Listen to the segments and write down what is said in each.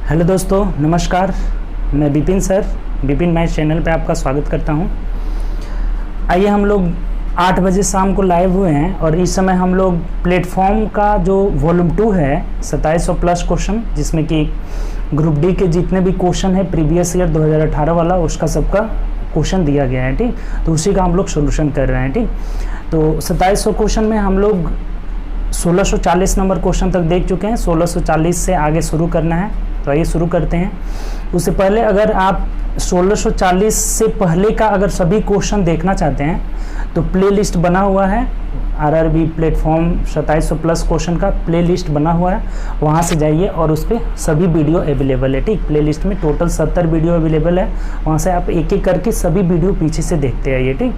Hello दोस्तों, नमस्कार। मैं Vipin sir, Vipin math channel पे आपका स्वागत करता हूं। आइए, हम लोग 8 बजे शाम को लाइव हुए हैं और इस समय हम लोग प्लेटफॉर्म का जो वॉल्यूम 2 है 2700 प्लस क्वेश्चन, जिसमें कि ग्रुप डी के जितने भी क्वेश्चन है प्रीवियस ईयर 2018 वाला, उसका सबका क्वेश्चन दिया गया है। ठीक, तो उसी का हम लोग सोल्यूशन कर रहे हैं। ठीक, तो 2700 क्वेश्चन में हम लोग 1640 नंबर क्वेश्चन तक देख चुके हैं। 1640 से आगे शुरू करना है, तो आइए शुरू करते हैं। उससे पहले अगर आप 1640 से पहले का अगर सभी क्वेश्चन देखना चाहते हैं तो प्लेलिस्ट बना हुआ है, आरआरबी प्लेटफॉर्म 2700 प्लस क्वेश्चन का प्लेलिस्ट बना हुआ है, वहाँ से जाइए और उस पर सभी वीडियो अवेलेबल है। ठीक, प्लेलिस्ट में टोटल 70 वीडियो अवेलेबल है, वहाँ से आप एक एक करके सभी वीडियो पीछे से देखते आइए। ठीक,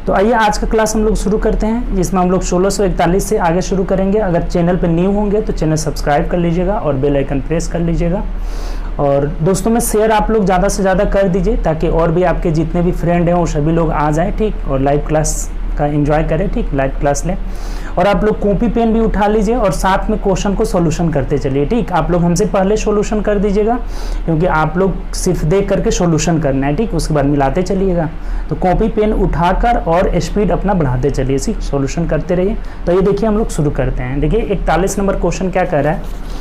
तो आइए आज का क्लास हम लोग शुरू करते हैं, जिसमें हम लोग 1641 से आगे शुरू करेंगे। अगर चैनल पर न्यू होंगे तो चैनल सब्सक्राइब कर लीजिएगा और बेल आइकन प्रेस कर लीजिएगा, और दोस्तों में शेयर आप लोग ज़्यादा से ज़्यादा कर दीजिए ताकि और भी आपके जितने भी फ्रेंड हैं वो सभी लोग आ जाएँ। ठीक, और लाइव क्लास का एंजॉय करें। ठीक, लाइव क्लास लें और आप लोग कॉपी पेन भी उठा लीजिए और साथ में क्वेश्चन को सॉल्यूशन करते चलिए। ठीक, आप लोग हमसे पहले सॉल्यूशन कर दीजिएगा क्योंकि आप लोग सिर्फ देख करके सॉल्यूशन करना है। ठीक, उसके बाद मिलाते चलिएगा। तो कॉपी पेन उठाकर और स्पीड अपना बढ़ाते चलिए, सॉल्यूशन करते रहिए। तो ये देखिए हम लोग शुरू करते हैं। देखिए 41 नंबर क्वेश्चन क्या कह रहा है।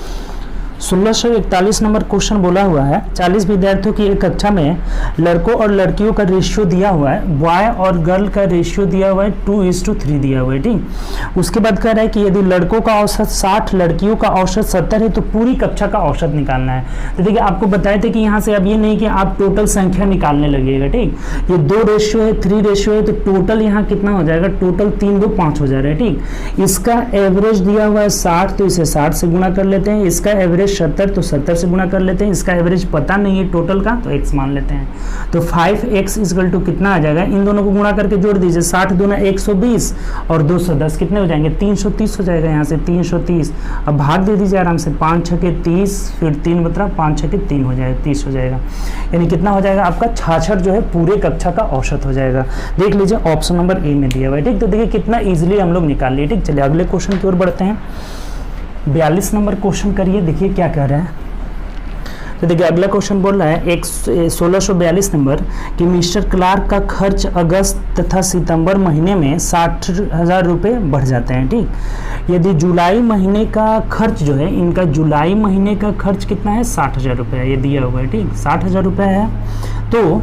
1641 नंबर क्वेश्चन बोला हुआ है, 40 विद्यार्थियों की एक कक्षा में लड़कों और लड़कियों का रेशियो दिया हुआ है, बॉय और गर्ल का रेशियो दिया हुआ है 2:3 दिया हुआ है। ठीक, उसके बाद कह रहा है कि यदि लड़कों का औसत 60, लड़कियों का औसत 70 है तो पूरी कक्षा का औसत निकालना है। तो देखिए आपको बताए थे कि यहाँ से अब ये नहीं कि आप टोटल संख्या निकालने लगिएगा। ठीक, ये 2 रेशियो है, 3 रेशियो है, तो टोटल यहाँ कितना हो जाएगा, टोटल 3 2 5 हो जा रहा है। ठीक, इसका एवरेज दिया हुआ है 60, तो इसे 60 से गुणा कर लेते हैं। इसका एवरेज 70, तो 70 से गुणा कर लेते हैं। इसका एवरेज पता नहीं है टोटल का, तो x मान लेते हैं। तो 5x इक्वल टू कितना आ जाएगा, इन दोनों को गुणा करके जोड़ दीजिए। 60 दूना 120 और 210 कितने हो जाएंगे, 330 हो जाएगा। यहाँ से 330, अब भाग दे दीजिए आराम से। 5 6 के 30, फिर 3 बता 5 6 के 3 हो जाएगा, 30 हो जाएगा। यानी कितना हो जाएगा आपका 66 जो है पूरे कक्षा का औसत हो जाएगा। देख लीजिए ऑप्शन नंबर ए में दिया हुआ है। ठीक, तो देखिए कितना ईजिली हम लोग निकाल लिए। ठीक, चलिए अगले क्वेश्चन की ओर बढ़ते हैं। 42 नंबर क्वेश्चन करिए, देखिए क्या कह रहा है। तो देखिए अगला क्वेश्चन बोल रहा है 1642 नंबर कि मिस्टर क्लार्क का खर्च अगस्त तथा सितंबर महीने में 60,000 रुपये बढ़ जाते हैं। ठीक, यदि जुलाई महीने का खर्च जो है, इनका जुलाई महीने का खर्च कितना है, 60,000 रुपये है, ये दिया हुआ है। ठीक, 60,000 रुपये है, तो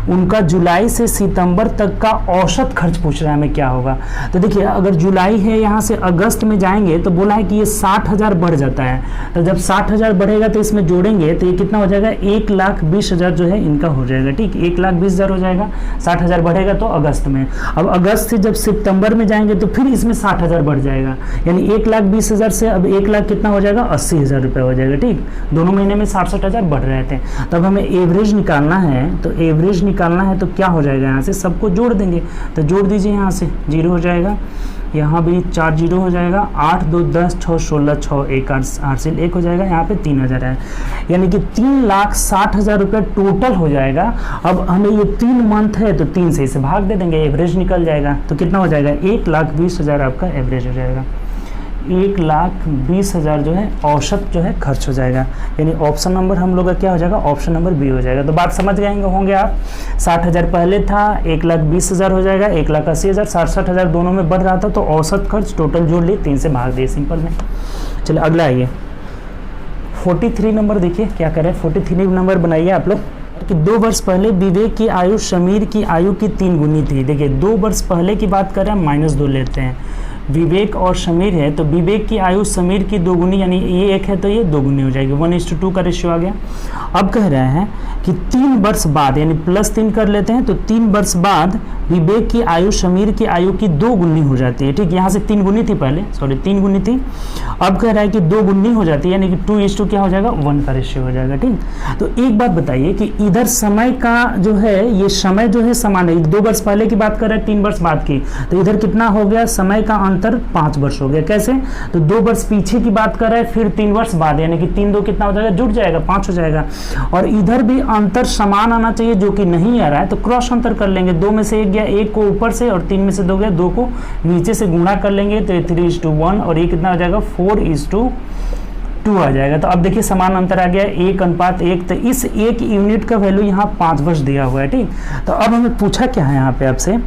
उनका जुलाई से सितंबर तक का औसत खर्च पूछ रहा है हमें क्या होगा। तो देखिए अगर जुलाई है, यहाँ से अगस्त में जाएंगे तो बोला है कि ये 60,000 बढ़ जाता है। तो जब 60,000 बढ़ेगा तो इसमें जोड़ेंगे तो ये कितना हो जाएगा, 1,20,000 जो है इनका हो जाएगा। ठीक, 1,20,000 हो जाएगा। 60,000 बढ़ेगा तो अगस्त में। अब अगस्त से जब सितंबर में जाएंगे तो फिर इसमें 60,000 बढ़ जाएगा, यानी 1,20,000 से अब 1,00,000 कितना हो जाएगा, 80,000 रुपये हो जाएगा। ठीक, दोनों महीने में 60,000 बढ़ रहे थे। तब हमें एवरेज निकालना है, तो एवरेज निकालना है तो क्या हो जाएगा, यहाँ से सबको जोड़ देंगे। तो जोड़ दीजिए, यहाँ से 0 हो जाएगा, यहाँ भी 4 0 हो जाएगा। 8 2 10 6 16 6 1 8 से 1 हो जाएगा। यहाँ पे 3,000 है, यानी कि 3,60,000 रुपये टोटल हो जाएगा। अब हमें ये 3 मंथ है तो 3 से इसे भाग दे देंगे, एवरेज निकल जाएगा। तो कितना हो जाएगा, 1,20,000 आपका एवरेज हो जाएगा। 1,20,000 जो है औसत जो है खर्च हो जाएगा, यानी ऑप्शन नंबर हम लोग का क्या हो जाएगा, ऑप्शन नंबर बी हो जाएगा। तो बात समझ गए होंगे आप। 60,000 पहले था, 1,20,000 हो जाएगा, 1,80,000, 60,000 दोनों में बढ़ रहा था, तो औसत खर्च टोटल जोड़ लिए, 3 से भाग दिए, सिंपल में। चलिए अगला आइए 43 नंबर, देखिए क्या करें। 43 नंबर बनाइए आप लोग कि 2 वर्ष पहले विवेक की आयु समीर की आयु की 3 गुनी थी। देखिए 2 वर्ष पहले की बात कर रहे हैं, -2 लेते हैं। विवेक और समीर है तो विवेक की आयु समीर की 2 गुनी, यानी ये 1 है तो ये 2 गुनी हो जाएगी। 1:2 का रेशियो आ गया। अब कह रहे हैं कि 3 वर्ष बाद, यानी +3 कर लेते हैं, तो 3 वर्ष बाद विवेक की आयु समीर की आयु की 2 गुनी हो जाती है। ठीक, यहाँ से 3 गुनी थी पहले, सॉरी 3 गुनी थी। अब कह रहा है कि 2 गुनी हो जाती है, यानी कि 2:2 क्या हो जाएगा, 1 का रेशियो हो जाएगा। ठीक, तो एक बात बताइए कि इधर समय का जो है, ये समय जो है समान है। 2 वर्ष पहले की बात कर रहे हैं, 3 वर्ष बाद की, तो इधर कितना हो गया, समय का अंतर 5 वर्ष हो गया। कैसे, तो 2 वर्ष पीछे की बात कर रहे हैं, फिर 3 वर्ष बाद, यानी कि 3 2 कितना हो जाएगा, जुड़ जाएगा, 5 हो जाएगा। और इधर भी अंतर समान आना चाहिए, जो कि नहीं आ रहा है, तो क्रॉस अंतर कर लेंगे। 2 में से 1 गया, 1 को ऊपर से, और 3 में से 2 गया, 2 को नीचे से गुणा कर लेंगे, तो 3:1, और ये कितना हो जाएगा, 2 आ जाएगा। तो अब देखिए समान अंतर आ गया 1:1, तो इस 1 यूनिट का वैल्यू यहाँ 5 वर्ष दिया हुआ है, ठीक। तो अब हमें पूछा क्या है यहाँ पे आपसे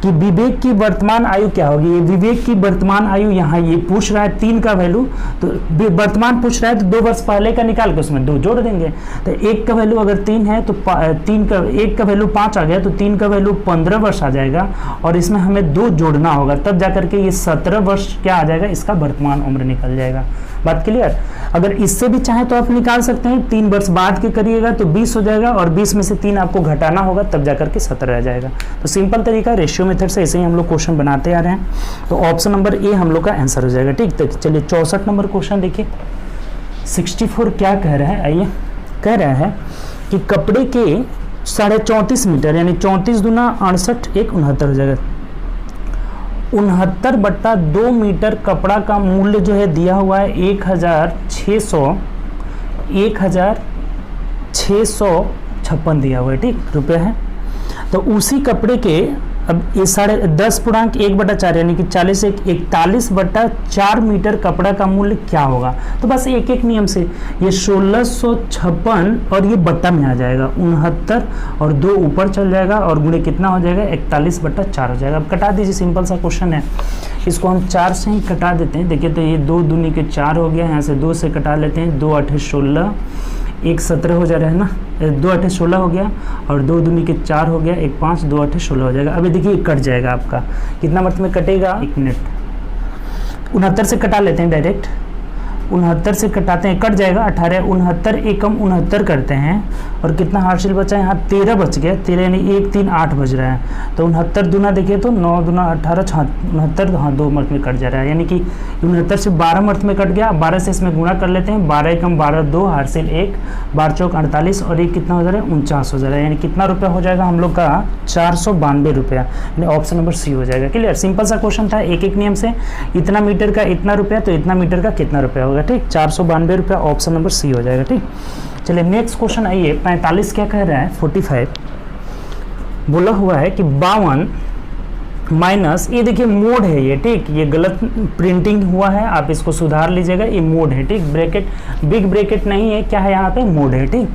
कि विवेक की वर्तमान आयु क्या होगी। ये विवेक की वर्तमान आयु यहाँ ये पूछ रहा है 3 का वैल्यू, तो वर्तमान पूछ रहा है तो 2 वर्ष पहले का निकाल के उसमें 2 जोड़ देंगे। तो 1 का वैल्यू अगर 3 है तो 1 का वैल्यू 5 आ गया, तो 3 का वैल्यू 15 वर्ष आ जाएगा, और इसमें हमें 2 जोड़ना होगा, तब जाकर के ये 17 वर्ष क्या आ जाएगा, इसका वर्तमान उम्र निकल जाएगा। बात क्लियर। अगर इससे भी चाहे तो आप निकाल सकते हैं, 3 वर्ष बाद के करिएगा तो 20 हो जाएगा, और 20 में से 3 आपको घटाना होगा, तब जाकर के 17 आ जाएगा। तो सिंपल तरीका रेशियो मेथड से ऐसे ही हम लोग क्वेश्चन बनाते आ रहे हैं। तो ऑप्शन नंबर ए हम लोग का आंसर हो जाएगा, ठीक। तो चलिए 64 नंबर क्वेश्चन देखिए। 64 क्या कह रहा है, आइए। कह रहा है कि कपड़े के 34.5 मीटर यानी 34 दूना 68 1 69 हो जाएगा। 69/2 मीटर कपड़ा का मूल्य जो है दिया हुआ है 1656 दिया हुआ है, ठीक, रुपये है। तो उसी कपड़े के अब ये 10.1/4 यानी कि 40 1 41/4 मीटर कपड़ा का मूल्य क्या होगा। तो बस एक एक नियम से ये 1656 और ये बट्टा में आ जाएगा 69 और 2 ऊपर चल जाएगा और गुणे कितना हो जाएगा 41/4 हो जाएगा। अब कटा दीजिए, सिंपल सा क्वेश्चन है, इसको हम 4 से ही कटा देते हैं। देखिए तो ये 2 दूनी के 4 हो गया, यहाँ से 2 से कटा लेते हैं, 2 8 16 1 17 हो जा रहा है ना, 2 8 16 हो गया, और 2 दूनी के 4 हो गया, 1 5 2 8 16 हो जाएगा। अभी देखिए कट जाएगा आपका, कितना वर्ष में कटेगा, 1 मिनट। 69 से कटा लेते हैं डायरेक्ट, 69 से कटाते हैं, कट जाएगा 18 69 एकम 69 करते हैं, और कितना हार्शिल बचा है यहाँ 13 बच गया, 13 यानी 1 3 8 बज रहा है। तो 69 दूना देखिए तो 9 दूना 18 69, हाँ 2 मर्थ में कट जा रहा है, यानी कि 69 से 12 मर्थ में कट गया। 12 से इसमें गुणा कर लेते हैं, 12 एकम 12 2 हार्शिल 1 12 चौक 48 और 1 कितना हो जा रहा है 49 हो जा रहा है, यानी कितना रुपया हो जाएगा हम लोग का 492 रुपया, यानी ऑप्शन नंबर सी हो जाएगा। क्लियर, सिंपल सा क्वेश्चन था, एक एक नियम से, इतना मीटर का इतना रुपया तो इतना मीटर का कितना रुपया होगा, ठीक, 492 रुपया, ऑप्शन नंबर सी हो जाएगा, ठीक। चलिए नेक्स्ट क्वेश्चन आइए। 45 क्या कह रहा है, 45 बोला हुआ है कि 52 माइनस, ये देखिए मोड है ये, ठीक, ये गलत प्रिंटिंग हुआ है, आप इसको सुधार लीजिएगा, ये मोड है, ठीक, ब्रैकेट बिग ब्रैकेट नहीं है, क्या है यहाँ पे मोड है, ठीक,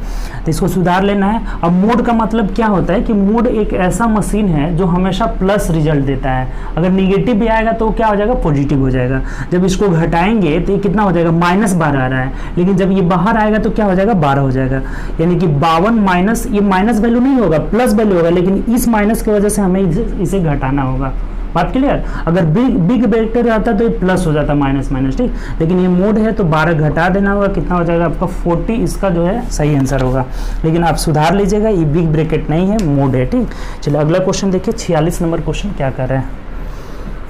तो इसको सुधार लेना है। अब मोड का मतलब क्या होता है कि मोड एक ऐसा मशीन है जो हमेशा प्लस रिजल्ट देता है, अगर निगेटिव भी आएगा तो क्या हो जाएगा, पॉजिटिव हो जाएगा। जब इसको घटाएंगे तो ये कितना हो जाएगा, -12 आ रहा है, लेकिन जब ये बाहर आएगा तो क्या हो जाएगा, 12 हो जाएगा, यानी कि 52 माइनस, ये माइनस वैल्यू नहीं होगा, प्लस वैल्यू होगा, लेकिन इस माइनस की वजह से हमें इसे घटाना होगा। बात क्लियर। अगर बिग ब्रैकेट रहता तो ये प्लस हो जाता, माइनस माइनस, ठीक, लेकिन ये मोड है तो 12 घटा देना होगा, कितना हो जाएगा आपका 40, इसका जो है सही आंसर होगा, लेकिन आप सुधार लीजिएगा, ये बिग ब्रैकेट नहीं है, मोड है, ठीक। चलिए अगला क्वेश्चन देखिए। 46 नंबर क्वेश्चन क्या कर रहे हैं।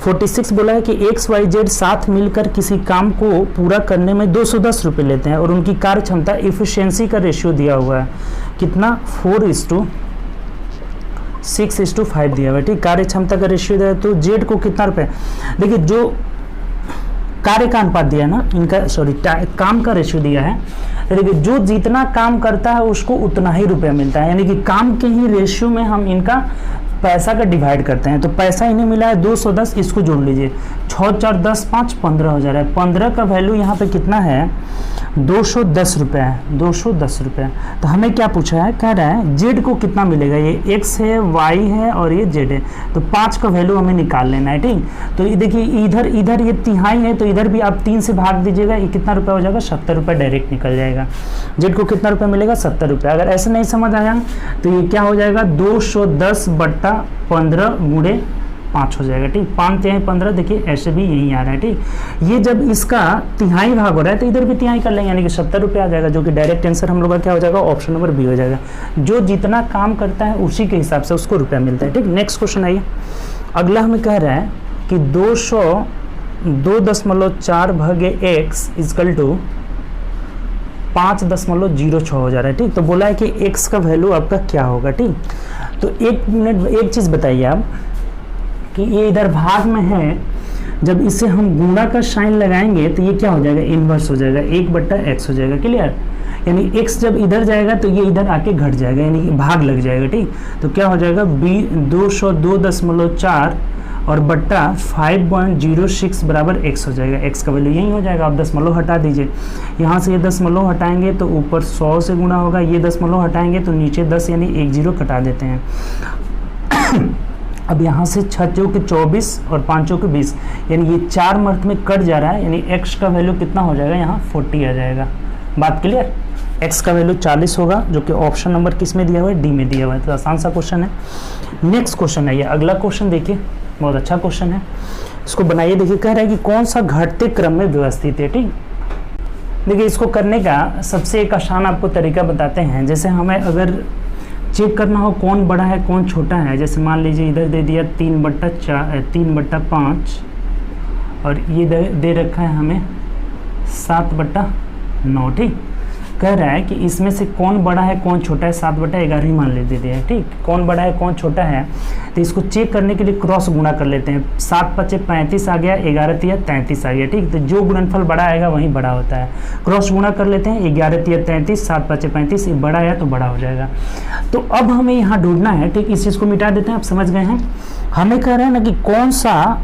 46 बोला है कि XYZ साथ मिलकर किसी काम को पूरा करने में 210 रुपये लेते हैं और उनकी कार्य क्षमता एफिशिएंसी का रेशियो दिया हुआ है कितना, 4:6:5 दिया हुआ है, ठीक, कार्य क्षमता का रेशियो दिया है, तो जेड को कितना रुपए, देखिए जो कार्य का अनुपात दिया है ना इनका, सॉरी काम का रेशियो दिया है, तो देखिए जो जितना काम करता है उसको उतना ही रुपया मिलता है, यानी कि काम के ही रेशियो में हम इनका पैसा का डिवाइड करते हैं। तो पैसा इन्हें मिला है 210, इसको जोड़ लीजिए, 6 4 10 5 15 हो जा रहा है, 15 का वैल्यू यहाँ पे कितना है, 210 रुपये है, 210 रुपये। तो हमें क्या पूछा है, कह रहा है जेड को कितना मिलेगा, ये एक्स है, वाई है और ये जेड है, तो 5 का वैल्यू हमें निकाल लेना है, ठीक। तो ये देखिए इधर ये तिहाई है, तो इधर भी आप 3 से भाग दीजिएगा, ये कितना रुपया हो जाएगा, 70 रुपये डायरेक्ट निकल जाएगा। जेड को कितना रुपया मिलेगा, 70 रुपये। अगर ऐसे नहीं समझ आया तो ये क्या हो जाएगा, 210/15 गुणे 5 हो जाएगा, ठीक, 5 तिहाई 15, देखिए ऐसे भी यही आ रहा है, ठीक। ये जब इसका तिहाई भाग हो रहा है तो इधर भी तिहाई कर लेंगे, यानी कि 70 रुपये आ जाएगा, जो कि डायरेक्ट आंसर हम लोग का क्या हो जाएगा, ऑप्शन नंबर बी हो जाएगा। जो जितना काम करता है उसी के हिसाब से उसको रुपया मिलता है, ठीक। नेक्स्ट क्वेश्चन आइए। अगला हमें कह रहा है कि 202.4 भागे x इजकल टू 5.06 हो जा रहा है, ठीक। तो बोला है कि x का वैल्यू आपका क्या होगा, ठीक। तो एक मिनट एक चीज़ बताइए आप कि ये इधर भाग में है, जब इसे हम गुणा का साइन लगाएंगे तो ये क्या हो जाएगा, इन्वर्स हो जाएगा, 1/x हो जाएगा, क्लियर। यानी x जब इधर जाएगा तो ये इधर आके घट जाएगा, यानी कि भाग लग जाएगा, ठीक। तो क्या हो जाएगा 202.4 और बट्टा 5.06 बराबर x हो जाएगा। x का वैल्यू यही हो जाएगा। आप दशमलव हटा दीजिए, यहाँ से ये दशमलव हटाएंगे तो ऊपर 100 से गुणा होगा, ये दशमलव हटाएंगे तो नीचे 10 यानी 1 0 कटा देते हैं। अब यहाँ से 6 चौके 24 और 5 चौके 20 यानी ये 4 मर्थ में कट जा रहा है, यानी x का वैल्यू कितना हो जाएगा, यहाँ 40 आ जाएगा। बात क्लियर? x का वैल्यू 40 होगा, जो कि ऑप्शन नंबर किस में दिया हुआ है, डी में दिया हुआ है। तो आसान सा क्वेश्चन है। नेक्स्ट क्वेश्चन है ये, अगला क्वेश्चन देखिए, बहुत अच्छा क्वेश्चन है, इसको बनाइए। देखिए कह रहा है कि कौन सा घटते क्रम में व्यवस्थित है। ठीक, देखिए इसको करने का सबसे एक आसान आपको तरीका बताते हैं। जैसे हमें अगर चेक करना हो कौन बड़ा है कौन छोटा है, जैसे मान लीजिए इधर दे दिया 3/5 और ये दे रखा है हमें 7/9। ठीक, कह रहा है कि इसमें से कौन बड़ा है कौन छोटा है, 7/11 मान ले देते हैं। ठीक, कौन बड़ा है कौन छोटा है, तो इसको चेक करने के लिए क्रॉस गुणा कर लेते हैं। 7×5 35 आ गया, 11×3 33 आ गया। ठीक, तो जो गुणनफल बड़ा आएगा वही बड़ा होता है। क्रॉस गुणा कर लेते हैं, 11×3 33, 7×5 35, ये बड़ा आया तो बड़ा हो जाएगा। तो अब हमें यहाँ ढूंढना है। ठीक, इस चीज़ को मिटा देते हैं, आप समझ गए हैं। हमें कह रहे हैं ना कि कौन सा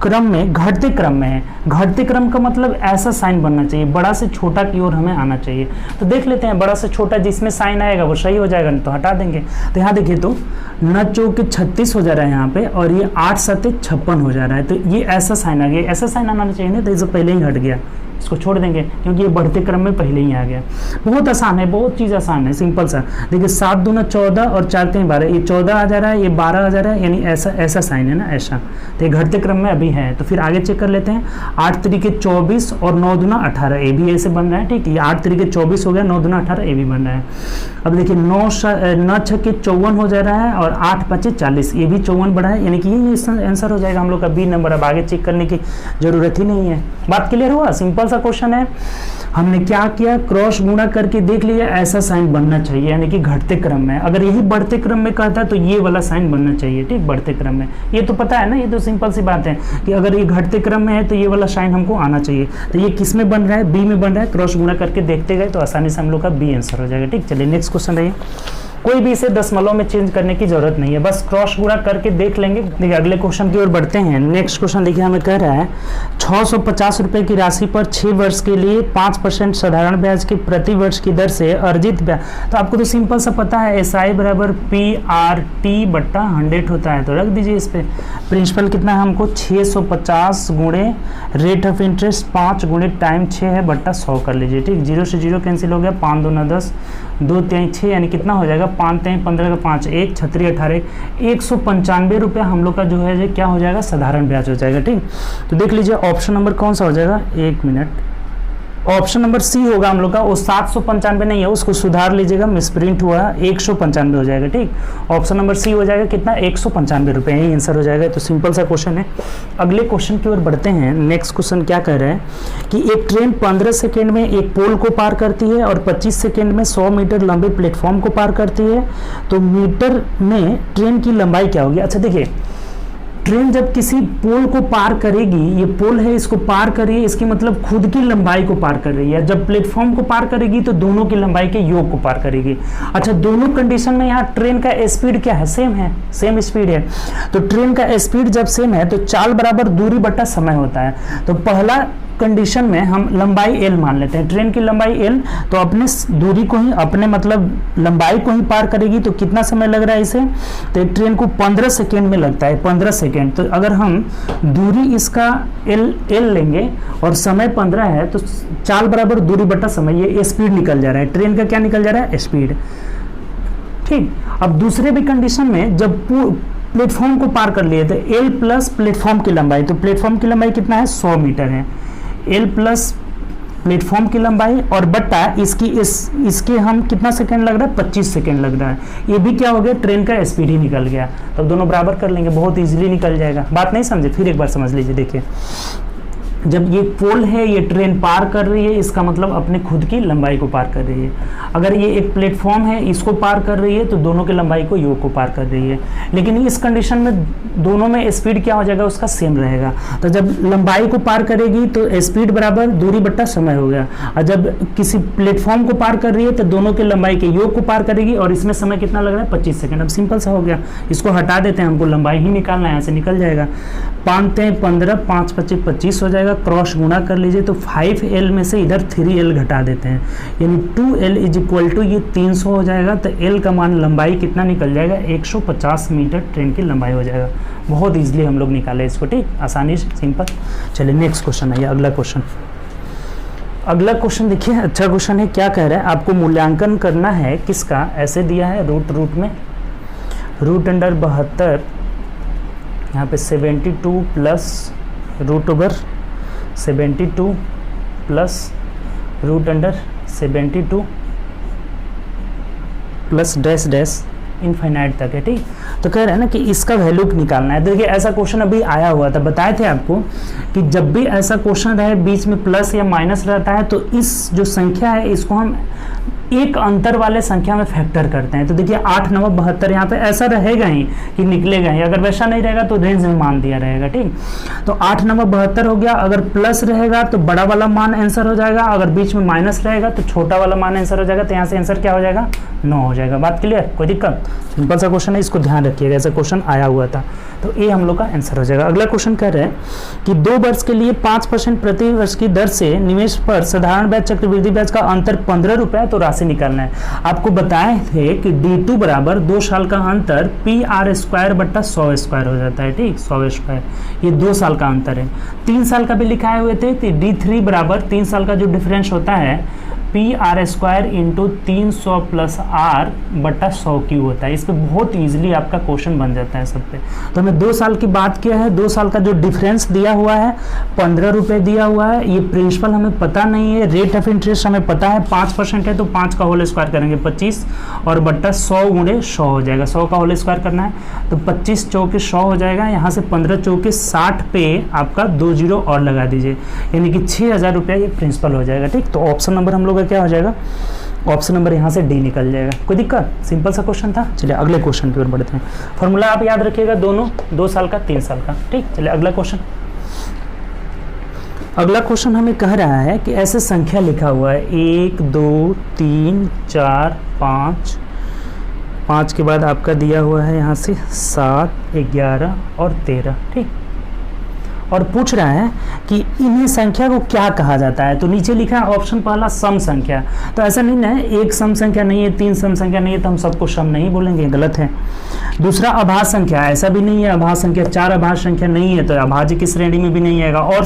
क्रम में, घटते क्रम में है। घटते क्रम का मतलब ऐसा साइन बनना चाहिए, बड़ा से छोटा की ओर हमें आना चाहिए। तो देख लेते हैं, बड़ा से छोटा जिसमें साइन आएगा वो सही हो जाएगा, नहीं तो हटा देंगे। तो यहाँ देखिए तो 9 चौके 36 हो जा रहा है यहाँ पे, और ये 8 7 56 हो जा रहा है। तो ये ऐसा साइन आ गया, ऐसा साइन आना चाहिए ना, तो इसे पहले ही हट गया, इसको छोड़ देंगे क्योंकि ये बढ़ते क्रम में पहले ही आ गया। बहुत आसान है, बहुत चीज़ आसान है, सिंपल सा। देखिए 7 दूना 14 और 4 3 12, ये 14 आ जा रहा है, ये 12 आ जा रहा है, यानी ऐसा ऐसा साइन है ना, ऐसा। तो ये घटते क्रम में अभी है। तो फिर आगे चेक कर लेते हैं। 8 3 24 और 9 दूना 18, ये भी ऐसे बन रहा है। ठीक है, 8 3 24 हो गया, 9 दूना 18, ये भी बन रहा है। अब देखिए 9 6 54 हो जा रहा है, और 8 5 40, ये भी 54 बढ़ा है, यानी कि ये आंसर हो जाएगा हम लोग का बी नंबर। अब आगे चेक करने की जरूरत ही नहीं है। बात क्लियर हुआ? सिंपल सा क्वेश्चन है। हमने क्या किया, क्रॉस गुणा करके देख लिया, ऐसा साइन बनना चाहिए, यानी कि घटते क्रम में। अगर यही बढ़ते क्रम में कहता है तो ये वाला साइन बनना चाहिए। ठीक, बढ़ते क्रम में, ये तो पता है ना, ये तो सिंपल सी बात है कि अगर ये घटते क्रम में है तो ये वाला साइन हमको आना चाहिए। तो ये किस में बन रहा है, बी में बन रहा है। क्रॉस गुणा करके देखते गए तो आसानी से हम लोग का बी आंसर हो जाएगा। ठीक, चलिए नेक्स्ट क्वेश्चन रहिए। कोई भी इसे दशमलव में चेंज करने की जरूरत नहीं है, बस क्रॉस गुणा करके देख लेंगे। देखिए अगले क्वेश्चन की ओर बढ़ते हैं। नेक्स्ट क्वेश्चन देखिए, हमें कह रहा है 650 रुपए की राशि पर 6 वर्ष के लिए 5% साधारण ब्याज की प्रति वर्ष की दर से अर्जित ब्याज। तो आपको तो सिंपल सा पता है, SI बराबर PRT/100 होता है। तो रख दीजिए इस पर। प्रिंसिपल कितना है हमको, 650 गुणे रेट ऑफ इंटरेस्ट 5 गुणे टाइम 6 है बट्टा 100 कर लीजिए। ठीक, 0 से 0 कैंसिल हो गया, 5 2 10, 2 3 6, यानी कितना हो जाएगा, 5 3 15 का 5 1 36 18, 195 रुपया हम लोग का जो है क्या हो जाएगा, साधारण ब्याज हो जाएगा। ठीक, तो देख लीजिए ऑप्शन नंबर कौन सा हो जाएगा, 1 मिनट, ऑप्शन नंबर सी होगा हम लोग का। वो 795 नहीं है, उसको सुधार लीजिएगा, मिसप्रिंट हुआ, 195 हो जाएगा। ठीक, ऑप्शन नंबर सी हो जाएगा कितना, 195 रुपये, यही आंसर हो जाएगा। तो सिंपल सा क्वेश्चन है। अगले क्वेश्चन की ओर बढ़ते हैं। नेक्स्ट क्वेश्चन क्या कह रहा है कि एक ट्रेन 15 सेकेंड में एक पोल को पार करती है और 25 सेकेंड में 100 मीटर लंबे प्लेटफॉर्म को पार करती है, तो मीटर में ट्रेन की लंबाई क्या होगी। अच्छा देखिए, ट्रेन जब किसी पोल को पार करेगी, ये पोल है, इसको पार कर रही है, इसकी मतलब खुद की लंबाई को पार कर रही है। जब प्लेटफॉर्म को पार करेगी तो दोनों की लंबाई के योग को पार करेगी। अच्छा, दोनों कंडीशन में यहाँ ट्रेन का स्पीड क्या है, सेम है, सेम स्पीड है। तो ट्रेन का स्पीड जब सेम है तो चाल बराबर दूरी बट्टा समय होता है। तो पहला कंडीशन में हम लंबाई L मान लेते हैं, ट्रेन की लंबाई L, तो अपने दूरी को ही, अपने मतलब लंबाई को ही पार करेगी। तो कितना समय लग रहा है इसे, तो एक ट्रेन को 15 सेकेंड में लगता है, 15 सेकेंड। तो अगर हम दूरी इसका L लेंगे और समय 15 है, तो चाल बराबर दूरी बट्टा समय, ये स्पीड निकल जा रहा है, ट्रेन का क्या निकल जा रहा है, स्पीड। ठीक, अब दूसरे भी कंडीशन में जब प्लेटफॉर्म को पार कर लिए तो L प्लस प्लेटफॉर्म की लंबाई, तो प्लेटफॉर्म की लंबाई कितना है, 100 मीटर है। L प्लस प्लेटफॉर्म की लंबाई और बट्टा इसके हम कितना सेकंड लग रहा है, 25 सेकंड लग रहा है। ये भी क्या हो गया, ट्रेन का स्पीड ही निकल गया। तो दोनों बराबर कर लेंगे, बहुत इजीली निकल जाएगा। बात नहीं समझे, फिर एक बार समझ लीजिए। देखिए, जब ये पोल है, ये ट्रेन पार कर रही है, इसका मतलब अपने खुद की लंबाई को पार कर रही है। अगर ये एक प्लेटफॉर्म है, इसको पार कर रही है, तो दोनों की लंबाई को योग को पार कर रही है। लेकिन इस कंडीशन में दोनों में स्पीड क्या हो जाएगा, उसका सेम रहेगा। तो जब लंबाई को पार करेगी तो स्पीड बराबर दूरी बट्टा समय हो गया, और जब किसी प्लेटफॉर्म को पार कर रही है तो दोनों की लंबाई के योग को पार करेगी, और इसमें समय कितना लग रहा है, 25 सेकेंड। अब सिंपल सा हो गया, इसको हटा देते हैं, हमको लंबाई ही निकालना है, यहाँ से निकल जाएगा। 5 3 15, 5 25 25 हो जाएगा, क्रॉस गुणा कर लीजिए तो 5L में से इधर 3L घटा देते हैं, यानी 2L इज इक्वल टू ये 300 हो जाएगा। तो L का मान लंबाई कितना निकल जाएगा, 150 मीटर ट्रेन की लंबाई हो जाएगा। बहुत ईजिली हम लोग निकाले इसको, ठीक, आसानी से, सिंपल। चलिए नेक्स्ट क्वेश्चन है, अगला क्वेश्चन। अगला क्वेश्चन देखिए, अच्छा क्वेश्चन है। क्या कह रहा है, आपको मूल्यांकन करना है किसका, ऐसे दिया है रूट में रूट अंडर 72, यहाँ पे 72 plus root over 72 plus root under 72 plus dash dash infinite तक है, ठीक। तो कह रहे हैं ना कि इसका वैल्यू निकालना है। देखिए ऐसा क्वेश्चन अभी आया हुआ था, बताए थे आपको कि जब भी ऐसा क्वेश्चन रहे बीच में प्लस या माइनस रहता है तो इस जो संख्या है इसको हम एक अंतर वाले संख्या में फैक्टर करते हैं। तो देखिए 8 9 72 यहाँ पे ऐसा रहेगा ही कि निकलेगा ही, अगर वैसा नहीं रहेगा तो रेंज में मान दिया रहेगा, ठीक। तो 8 9 72 हो गया, अगर प्लस रहेगा तो बड़ा वाला मान आंसर हो जाएगा, अगर बीच में माइनस रहेगा तो छोटा वाला मान आंसर हो जाएगा। तो यहाँ से आंसर क्या हो जाएगा, 9 हो जाएगा। बात क्लियर, कोई दिक्कत, सिंपल सा क्वेश्चन है, इसको ध्यान रखिएगा, ऐसा क्वेश्चन आया हुआ था। तो ये हम लोग का आंसर हो जाएगा। अगला क्वेश्चन कह रहे हैं कि 2 वर्ष के लिए 5% प्रति वर्ष की दर से निवेश पर साधारण ब्याज चक्रवृद्धि ब्याज का अंतर 15 रुपए, तो राशि निकालना है। आपको बताए थे कि D2 बराबर 2 साल का अंतर PR² बट्टा 100 स्क्वायर हो जाता है, ठीक, 100 स्क्वायर, ये 2 साल का अंतर है। 3 साल का भी लिखाए हुए थे, तो D3 बराबर 3 साल का जो डिफरेंस होता है PR² इंटू 300 प्लस R बटा 100 क्यू होता है। इस पर बहुत ईजिली आपका क्वेश्चन बन जाता है सब पे। तो हमें 2 साल की बात किया है, 2 साल का जो डिफरेंस दिया हुआ है 15 रुपये दिया हुआ है। ये प्रिंसिपल हमें पता नहीं है, रेट ऑफ इंटरेस्ट हमें पता है 5% है, तो 5 का होल स्क्वायर करेंगे 25 और बट्टा 100 गुणे 100 हो जाएगा। 100 का होल स्क्वायर करना है तो 25 चौके 100 हो जाएगा। यहाँ से 15 चौके 60 पे आपका 2 जीरो और लगा दीजिए, यानी कि 6000 रुपया ये प्रिंसिपल हो जाएगा, ठीक। तो ऑप्शन नंबर हम लोग का क्या हो जाएगा, ऑप्शन नंबर यहाँ से डी निकल जाएगा। कोई दिक्कत, सिंपल सा क्वेश्चन था। चलिए अगले क्वेश्चन की ओर बढ़ते हैं। फॉर्मूला आप याद रखिएगा दोनों, 2 साल का 3 साल का, ठीक। चलिए अगला क्वेश्चन। अगला क्वेश्चन हमें कह रहा है कि ऐसे संख्या लिखा हुआ है 1 2 3 4 5, 5 के बाद आपका दिया हुआ है यहाँ से 7 11 और 13, ठीक। और पूछ रहा है कि इन्हीं संख्या को क्या कहा जाता है। तो नीचे लिखा है ऑप्शन पहला सम संख्या। तो ऐसा नहीं है, एक सम संख्या नहीं है, 3 सम संख्या नहीं है, तो हम सबको सम नहीं बोलेंगे, गलत है। दूसरा अभाज्य संख्या, ऐसा भी नहीं है अभाज्य संख्या, 4 अभाज्य संख्या नहीं है, तो अभाज्य की श्रेणी में भी नहीं आएगा। और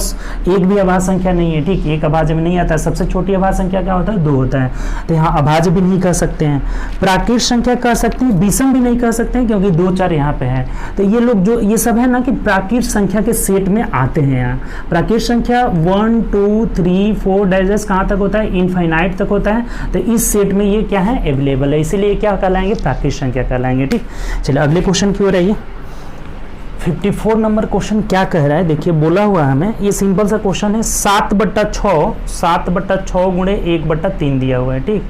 एक भी अभाज्य संख्या नहीं है, ठीक, एक अभाज्य में नहीं आता है। सबसे छोटी अभाज्य संख्या क्या होता है, 2 होता है, तो यहाँ अभाज्य भी नहीं कह सकते हैं। प्राकृत संख्या कह सकते हैं, विषम भी नहीं कह सकते हैं क्योंकि 2 4 यहाँ पे है। तो ये लोग जो ये सब है ना कि प्राकृत संख्या के सेट में आते हैं। यहाँ प्राकृत संख्या 1 2 3 4 डैशेस कहाँ तक होता है, इनफाइनाइट तक होता है। तो इस सेट में ये क्या है, अवेलेबल है, इसीलिए क्या कहलाएंगे, प्राकृत संख्या कहलाएंगे, ठीक। चलिए अगले क्वेश्चन की ओर आइए। 54 नंबर क्वेश्चन क्या कह रहा है, देखिए बोला हुआ है हमें, ये सिंपल सा क्वेश्चन है। 7/6 गुणे 1/3 दिया हुआ है, ठीक,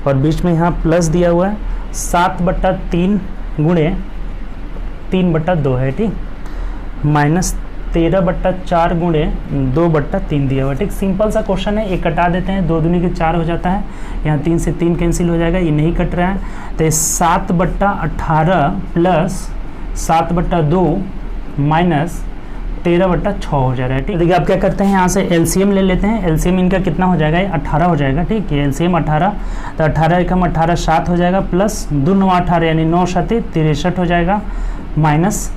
और बीच में यहाँ प्लस दिया हुआ है। 7/3 गुणे 3/2 है, ठीक, माइनस 13/4 गुणे 2/3 दिया हुआ है, ठीक। सिंपल सा क्वेश्चन है, एक कटा देते हैं, 2 दूनी के 4 हो जाता है, यहाँ 3 से 3 कैंसिल हो जाएगा, ये नहीं कट रहा है। तो 7/18 प्लस 7/2 माइनस 13/6 हो जा रहा है, ठीक। देखिए आप क्या करते हैं, यहाँ से एलसीएम ले लेते हैं। एलसीएम इनका कितना हो जाएगा, ये 18 हो जाएगा, ठीक है। एलसीएम 18, तो 18 एकम 18 7 हो जाएगा, प्लस 2 9 18 यानी 9 7 63 हो जाएगा, माइनस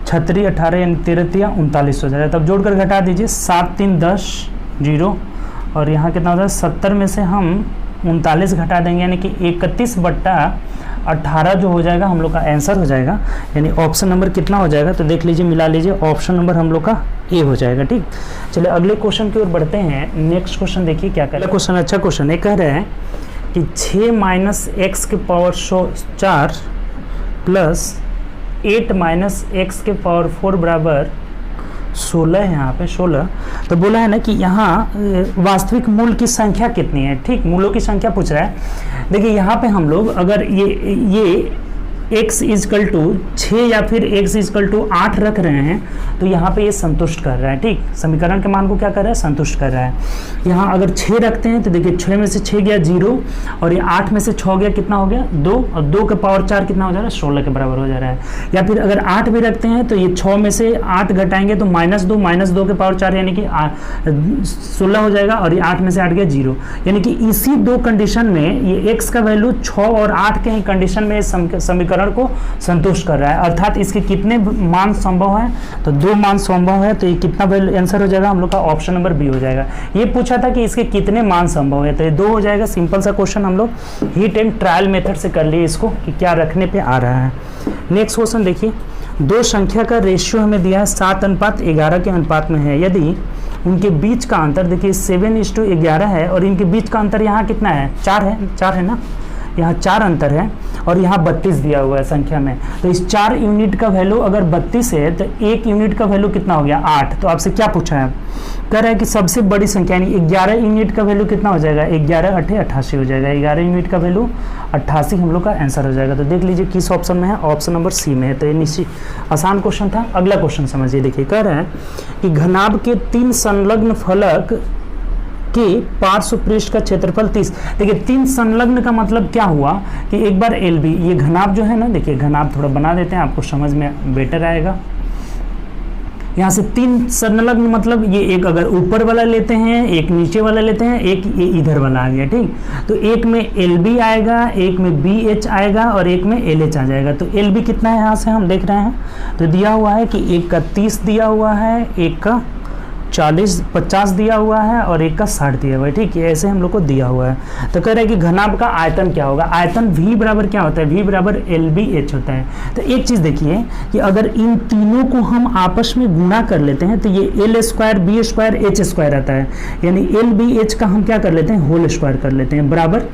36 18 यानी 13 3 39 हो जाएगा। तब जोड़कर घटा दीजिए, 7 3 10 0, और यहाँ कितना होता है 70 में से हम 39 घटा देंगे, यानी कि 31/18 जो हो जाएगा हम लोग का आंसर हो जाएगा, यानी ऑप्शन नंबर कितना हो जाएगा, तो देख लीजिए, मिला लीजिए, ऑप्शन नंबर हम लोग का ए हो जाएगा, ठीक। चलिए अगले क्वेश्चन की ओर बढ़ते हैं। नेक्स्ट क्वेश्चन देखिए क्या कर रहा है क्वेश्चन, अच्छा क्वेश्चन है। कह रहे हैं कि 6 माइनस एक्स के पावर 4 प्लस 8 माइनस एक्स के पावर 4 बराबर 16 है, यहाँ पे 16। तो बोला है ना कि यहाँ वास्तविक मूल की संख्या कितनी है, ठीक, मूलों की संख्या पूछ रहा है। देखिए यहाँ पे हम लोग अगर ये x इजकल टू 6 या फिर x इजकल टू 8 रख रहे हैं तो यहाँ पे ये संतुष्ट कर रहा है। ठीक, समीकरण के मान को क्या कर रहा है, संतुष्ट कर रहा है। यहाँ अगर 6 रखते हैं तो देखिए 6 में से 6 गया 0 और ये 8 में से 6 गया कितना हो गया 2 और 2 के पावर 4 कितना हो जा रहा है 16 के बराबर हो जा रहा है। या फिर अगर 8 भी रखते हैं तो ये 6 में से 8 घटाएंगे तो -2 के पावर 4 यानी कि 16 हो जाएगा और ये 8 में से 8 गया 0। यानी कि इसी दो कंडीशन में ये x का वैल्यू 6 और 8 के ही कंडीशन में समीकरण को संतुष्ट कर रहा है। अर्थात इसके कितने मान संभव है, तो 2 मान संभव है। तो ये कितना वैल्यू आंसर हो जाएगा हम लोग का, ऑप्शन नंबर बी हो जाएगा। ये पूछा था कि इसके कितने मान संभव है, तो ये 2 हो जाएगा। सिंपल सा क्वेश्चन हम लोग हिट एंड ट्रायल मेथड से कर लिए इसको कि क्या रखने पे आ रहा है। नेक्स्ट क्वेश्चन देखिए, दो संख्या का रेशियो हमें दिया है 7:11 के अनुपात में है। यदि उनके बीच का अंतर देखिए 7:11 है और इनके बीच का अंतर यहाँ कितना है 4 है ना, यहाँ 4 अंतर है और यहाँ 32 दिया हुआ है संख्या में। तो इस 4 यूनिट का वैल्यू अगर 32 है तो 1 यूनिट का वैल्यू कितना हो गया 8। तो आपसे क्या पूछा है, कह रहा है कि सबसे बड़ी संख्या यानी 11 यूनिट का वैल्यू कितना हो जाएगा 11 8 88 हो जाएगा। 11 यूनिट का वैल्यू 88 हम लोग का आंसर हो जाएगा। तो देख लीजिए किस ऑप्शन में है, ऑप्शन नंबर सी में है। तो ये निश्चित आसान क्वेश्चन था। अगला क्वेश्चन समझिए, देखिए कह रहा है कि घनाभ के 3 संलग्न फलक कि पार्श्व पृष्ठ का क्षेत्रफल 30। देखिए 3 संलग्न का मतलब क्या हुआ कि एक बार LB, ये घनाभ जो है ना, देखिए घनाभ थोड़ा बना देते हैं आपको समझ में बेटर आएगा। यहाँ से 3 संलग्न मतलब ये एक अगर ऊपर वाला लेते हैं, एक नीचे वाला लेते हैं, एक ये इधर वाला आ गया। ठीक, तो एक में LB आएगा, एक में BH आएगा और एक में LH आ जाएगा। तो LB कितना है यहाँ से हम देख रहे हैं, तो दिया हुआ है कि एक का 30 दिया हुआ है, एक का 50 दिया हुआ है और एक का 60 दिया हुआ है। ठीक है, ऐसे हम लोग को दिया हुआ है। तो कह रहे हैं कि घनाभ का आयतन क्या होगा, आयतन V बराबर क्या होता है, V बराबर LBH होता है। तो एक चीज़ देखिए कि अगर इन तीनों को हम आपस में गुणा कर लेते हैं तो ये L² B² H² आता है। यानी LBH का हम क्या कर लेते हैं, होल स्क्वायर कर लेते हैं, बराबर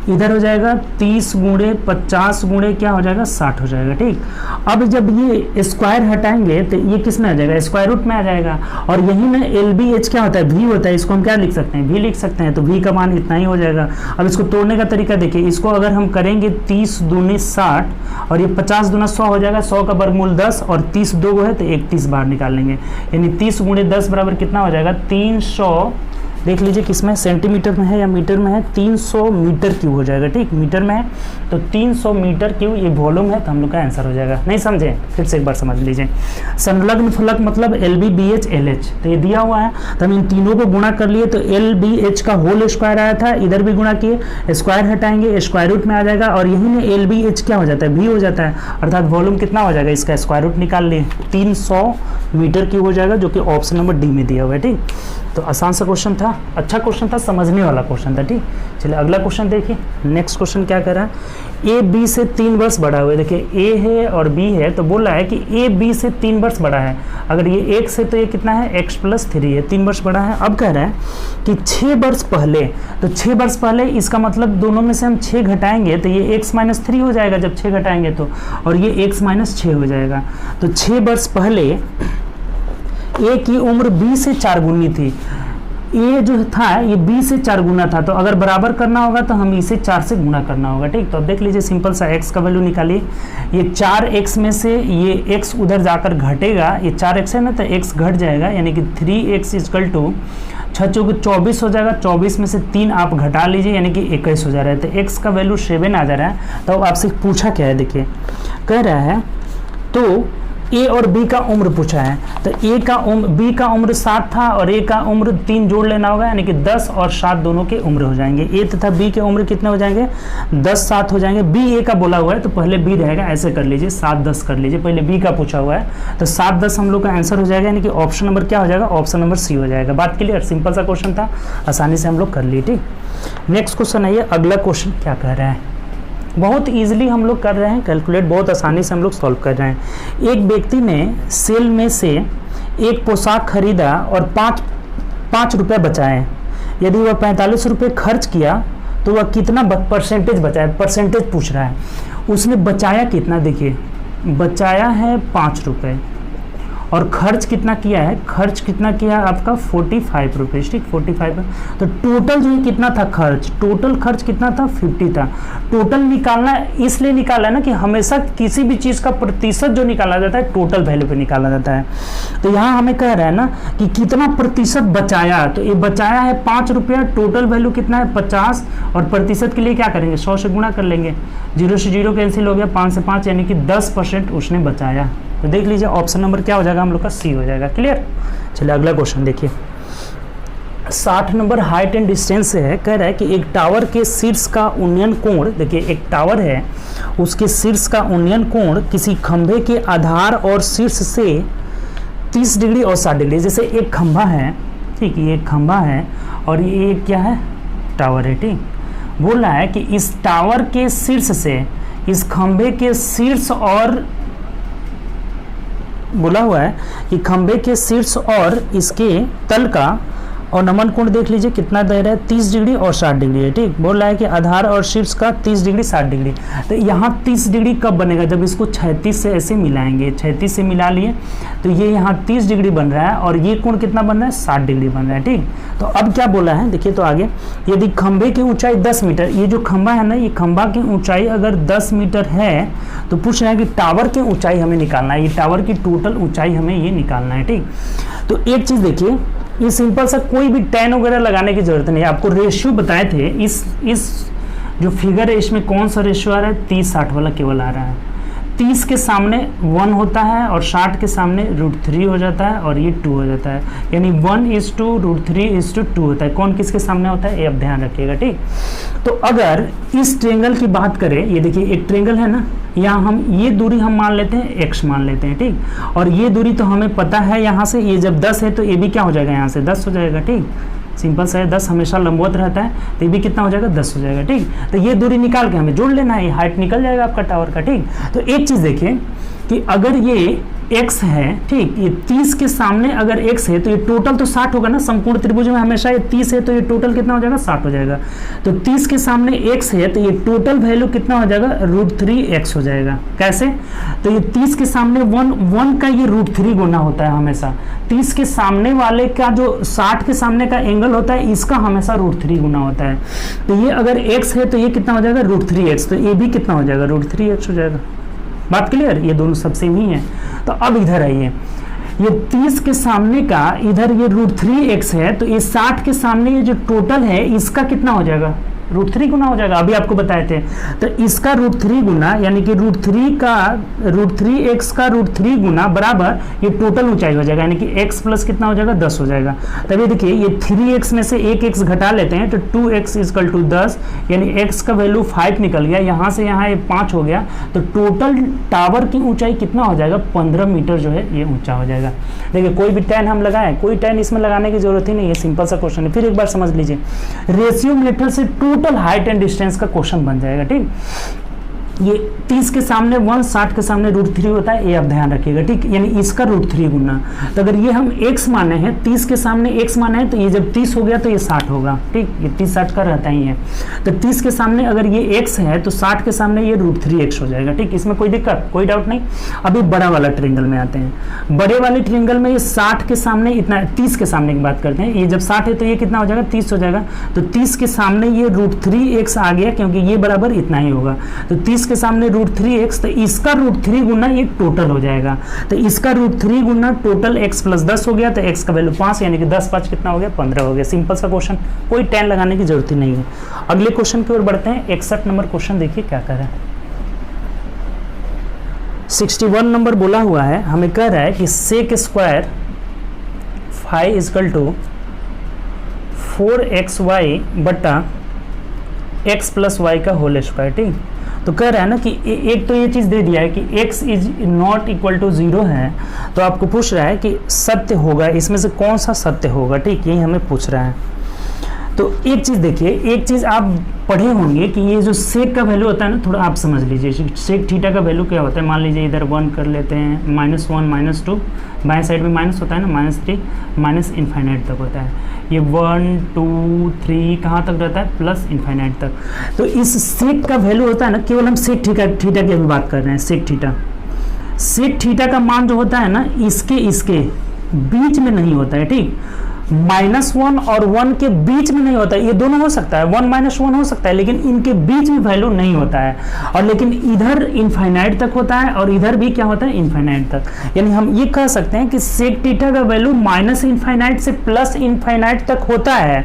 इधर हो जाएगा 30 गुणे 50 गुणे क्या हो जाएगा 60 हो जाएगा। ठीक, अब जब ये स्क्वायर हटाएंगे तो ये किस में आ जाएगा, स्क्वायर रूट में आ जाएगा। और यही में LBH क्या होता है, V होता है। इसको हम क्या लिख सकते हैं, V लिख सकते हैं। तो V का मान इतना ही हो जाएगा। अब इसको तोड़ने का तरीका देखिए, इसको अगर हम करेंगे 30 दूनी 60 और ये 50 दूना 100 हो जाएगा, 100 का वर्गमूल 10 और 30 2 है तो 31 बाहर निकाल लेंगे। यानी 30 गुणे 10 बराबर कितना हो जाएगा 300। देख लीजिए किसमें, सेंटीमीटर में है या मीटर में है, 300 मीटर क्यूब हो जाएगा। ठीक, मीटर में है तो 300 मीटर क्यूब ये वॉल्यूम है, तो हम लोग का आंसर हो जाएगा। नहीं समझे, फिर से एक बार समझ लीजिए। संलग्न फलक मतलब LB BH LH, तो ये दिया हुआ है तो हम इन तीनों को गुणा कर लिए। तो LBH का होल स्क्वायर आया था, इधर भी गुणा किए, स्क्वायर हटाएंगे स्क्वायर रूट में आ जाएगा और यही में LBH क्या हो जाता है, V हो जाता है। अर्थात वॉल्यूम कितना हो जाएगा, इसका स्क्वायर रूट निकाल लिए 300 मीटर क्यूब हो जाएगा, जो कि ऑप्शन नंबर डी में दिया हुआ है। ठीक, तो आसान सा क्वेश्चन था, अच्छा क्वेश्चन था, समझने वाला क्वेश्चन था। ठीक, चलिए अगला क्वेश्चन देखिए। नेक्स्ट क्वेश्चन क्या कर रहा है, A B से 3 वर्ष बड़ा हुआ है। देखिए A है और B है, तो बोल रहा है कि A B से 3 वर्ष बड़ा है। अगर ये x है तो ये कितना है x+3 है, 3 वर्ष बड़ा है। अब कह रहा है कि 6 वर्ष पहले, तो 6 वर्ष पहले इसका मतलब दोनों में से हम 6 घटाएंगे तो ये x-3 हो जाएगा जब 6 घटाएंगे तो, और ये x-6 हो जाएगा। तो 6 वर्ष पहले A की उम्र B से 4 गुनी थी। A जो था ये B से 4 गुना था, तो अगर बराबर करना होगा तो हम इसे 4 से गुना करना होगा। ठीक, तो अब देख लीजिए सिंपल सा x का वैल्यू निकालिए। ये 4x में से ये x उधर जाकर घटेगा, ये 4x है ना तो x घट जाएगा, यानी कि 3x इक्वल टू 6 चौके 24 हो जाएगा। 24 में से 3 आप घटा लीजिए यानी कि 21 हो जा रहा है। तो x का वैल्यू 7 आ जा रहा है। तो आपसे पूछा क्या है, देखिए कह रहा है तो A और B का उम्र पूछा है। तो B का उम्र 7 था और A का उम्र 3 जोड़ लेना होगा, यानी कि 10 और 7 दोनों के उम्र हो जाएंगे। A तथा B के उम्र कितने हो जाएंगे, 10 7 हो जाएंगे। B A का बोला हुआ है तो पहले B रहेगा, ऐसे कर लीजिए 7 10 कर लीजिए, पहले B का पूछा हुआ है तो 7 10 हम लोग का आंसर हो जाएगा, यानी कि ऑप्शन नंबर क्या हो जाएगा, ऑप्शन नंबर सी हो जाएगा। बात क्लियर, सिंपल सा क्वेश्चन था, आसानी से हम लोग कर लिए। ठीक, नेक्स्ट क्वेश्चन आइए, अगला क्वेश्चन क्या कह रहा है, बहुत इजीली हम लोग कर रहे हैं, कैलकुलेट बहुत आसानी से हम लोग सॉल्व कर रहे हैं। एक व्यक्ति ने सेल में से एक पोशाक खरीदा और 5 रुपये बचाए। यदि वह 45 रुपये खर्च किया तो वह कितना परसेंटेज बचाए, परसेंटेज पूछ रहा है। उसने बचाया कितना, देखिए बचाया है 5 रुपये और खर्च कितना किया है, खर्च कितना किया है आपका 45 रुपीज़, ठीक 45। तो टोटल जो है कितना था खर्च, टोटल खर्च कितना था 50 था। टोटल निकालना इसलिए निकाला है ना कि हमेशा किसी भी चीज़ का प्रतिशत जो निकाला जाता है टोटल वैल्यू पे निकाला जाता है। तो यहाँ हमें कह रहा है ना कि कितना प्रतिशत बचाया, तो ये बचाया है 5 रुपया, टोटल वैल्यू कितना है 50, और प्रतिशत के लिए क्या करेंगे 100 से गुणा कर लेंगे, 0 से 0 कैंसिल हो गया, 5 से 5 यानी कि 10% उसने बचाया। तो देख लीजिए ऑप्शन नंबर क्या हो जाएगा हम लोग का, सी हो जाएगा। क्लियर। चलिए अगला क्वेश्चन देखिए, 60 नंबर हाइट एंड डिस्टेंस से है। कह रहा है कि एक टावर के शीर्ष का उन्नयन कोण, देखिए एक टावर है उसके शीर्ष का उन्नयन कोण किसी खंभे के आधार और शीर्ष से 30 डिग्री और 60 डिग्री। जैसे एक खंभा है, ठीक, ये एक खंभा है और ये क्या है, टावर है, ठीक। बोल रहा है कि इस टावर के शीर्ष से इस खंभे के शीर्ष और बोला हुआ है कि खंभे के शीर्ष और इसके तल का और नमन कोण देख लीजिए कितना दे रहा है, 30 डिग्री और 60 डिग्री है, ठीक। बोल रहा है कि आधार और शीर्ष का 30 डिग्री 60 डिग्री। तो यहाँ 30 डिग्री कब बनेगा, जब इसको 36 से ऐसे मिलाएंगे, 36 से मिला लिए तो ये यहाँ 30 डिग्री बन रहा है और ये कोण कितना बन रहा है 60 डिग्री बन रहा है, ठीक। तो अब क्या बोला है देखिए, तो आगे यदि खंभे की ऊंचाई 10 मीटर, ये जो खंभा है ना, ये खंभा की ऊंचाई अगर 10 मीटर है तो पूछ रहा है कि टावर की ऊंचाई हमें निकालना है, ये टावर की टोटल ऊंचाई हमें ये निकालना है, ठीक। तो एक चीज़ देखिए, ये सिंपल सा कोई भी टेन वगैरह लगाने की जरूरत नहीं है। आपको रेशियो बताए थे, इस जो फिगर है इसमें कौन सा रेशियो आ रहा है, 30-60 वाला केवल आ रहा है। 30 के सामने 1 होता है और 60 के सामने √3 हो जाता है और ये 2 हो जाता है, यानी 1:2 √3:2 होता है। कौन किसके सामने होता है ये आप ध्यान रखिएगा, ठीक। तो अगर इस ट्रेंगल की बात करें, ये देखिए एक ट्रेंगल है ना, यहाँ हम ये दूरी हम मान लेते हैं x मान लेते हैं, ठीक। और ये दूरी तो हमें पता है यहाँ से, ये जब 10 है तो ये भी क्या हो जाएगा, यहाँ से 10 हो जाएगा, ठीक। सिंपल सा है, 10 हमेशा लंबवत रहता है तो ये भी कितना हो जाएगा 10 हो जाएगा, ठीक। तो ये दूरी निकाल के हमें जोड़ लेना है, ये हाइट निकल जाएगा आपका टावर का, ठीक। तो एक चीज़ देखिए कि अगर ये x है, ठीक, ये 30 के सामने अगर x है तो ये टोटल तो 60 होगा ना, समकोण त्रिभुज में हमेशा ये 30 है तो ये टोटल कितना हो जाएगा 60 हो जाएगा। तो 30 के सामने x है तो ये टोटल वैल्यू कितना हो जाएगा √3x हो जाएगा। कैसे, तो ये 30 के सामने 1 का ये √3 गुना होता है हमेशा, 30 के सामने वाले का जो 60 के सामने का एंगल होता है इसका हमेशा √3 गुना होता है। तो ये अगर x है तो ये कितना हो जाएगा √3x, तो ये भी कितना हो जाएगा √3x हो जाएगा। बात क्लियर, ये दोनों सब सेम ही है। तो अब इधर आइए, ये 30 के सामने का इधर ये √3x है तो ये 60 के सामने ये जो टोटल है इसका कितना हो जाएगा √3 गुना हो जाएगा, अभी आपको बताए थे। तो इसका √3 गुना यानी कि √3x का √3 गुना बराबर ये टोटल ऊंचाई हो जाएगा, यानी कि x प्लस कितना हो जाएगा 10 हो जाएगा। तभी देखिए ये 3x में से एक x घटा लेते हैं तो 2x = 10, यानी x का वैल्यू 5 निकल गया, यहाँ से यहाँ ये 5 हो गया। तो टोटल टावर की ऊंचाई कितना हो जाएगा 15 मीटर जो है ये ऊंचा हो जाएगा। देखिए कोई भी टेन हम लगाएं, कोई टेन इसमें लगाने की जरूरत ही नहीं है, सिंपल सा क्वेश्चन है। फिर एक बार समझ लीजिए, रेशियो मेथड से टोटल हाइट एंड डिस्टेंस का क्वेश्चन बन जाएगा, ठीक। ये 30 के सामने 1, 60 के सामने √3 होता है, ये आप ध्यान रखिएगा, ठीक। यानी इसका √3 गुना, तो अगर ये हम x माने हैं, 30 के सामने x माने हैं तो ये जब 30 हो गया तो ये 60 होगा, ठीक। ये 30-60 का रहता ही है। तो 30 के सामने अगर ये x है तो 60 के सामने ये √3x हो जाएगा, ठीक। इसमें कोई दिक्कत, कोई डाउट नहीं। अभी बड़ा वाला ट्रेंगल में आते हैं। बड़े वाले ट्रेंगल में ये 60 के सामने इतना, 30 के सामने की बात करते हैं, ये जब 60 है तो ये कितना हो जाएगा 30 हो जाएगा। तो 30 के सामने ये √3x आ गया क्योंकि ये बराबर इतना ही होगा। तो 30 के सामने √3x, तो इसका √3 गुना ये टोटल हो जाएगा। तो इसका √3 गुना टोटल x + 10 हो गया, तो x का वैल्यू 5, यानी कि 10×5 कितना हो गया 15 हो गया। सिंपल सा क्वेश्चन, कोई टेन लगाने की जरूरत ही नहीं है। अगले क्वेश्चन की ओर बढ़ते हैं। 61 नंबर क्वेश्चन देखिए क्या कर रहा है। 61 नंबर बोला हुआ है, हमें कह रहा है कि sec² phi = 4xy बटा x + y का होल स्क्वायर, ठीक। तो कह रहा है ना कि एक तो ये चीज़ दे दिया है कि x ≠ 0 है, तो आपको पूछ रहा है कि सत्य होगा, इसमें से कौन सा सत्य होगा, ठीक, यही हमें पूछ रहा है। तो एक चीज़ देखिए, एक चीज़ आप पढ़े होंगे कि ये जो सेक का वैल्यू होता है ना, थोड़ा आप समझ लीजिए। सेक थीटा का वैल्यू क्या होता है, मान लीजिए इधर 1 कर लेते हैं, -1 -2, बाएं साइड में माइनस होता है ना, -3 ∞ तक होता है। ये 1 2 3 कहाँ तक रहता है, +∞ तक। तो इस सेक का वैल्यू होता है ना, केवल हम सेक थीटा की अभी बात कर रहे हैं। सेक सेक थीटा का मान जो होता है ना इसके बीच में नहीं होता है, ठीक। -1 और 1 के बीच में नहीं होता है, ये दोनों हो सकता है, 1 - 1 हो सकता है, लेकिन इनके बीच में वैल्यू नहीं होता है। और लेकिन इधर इनफाइनाइट तक होता है और इधर भी क्या होता है, इनफाइनाइट तक। यानी हम ये कह सकते हैं कि सेक थीटा का वैल्यू -इनफाइनाइट से +इनफाइनाइट तक होता है,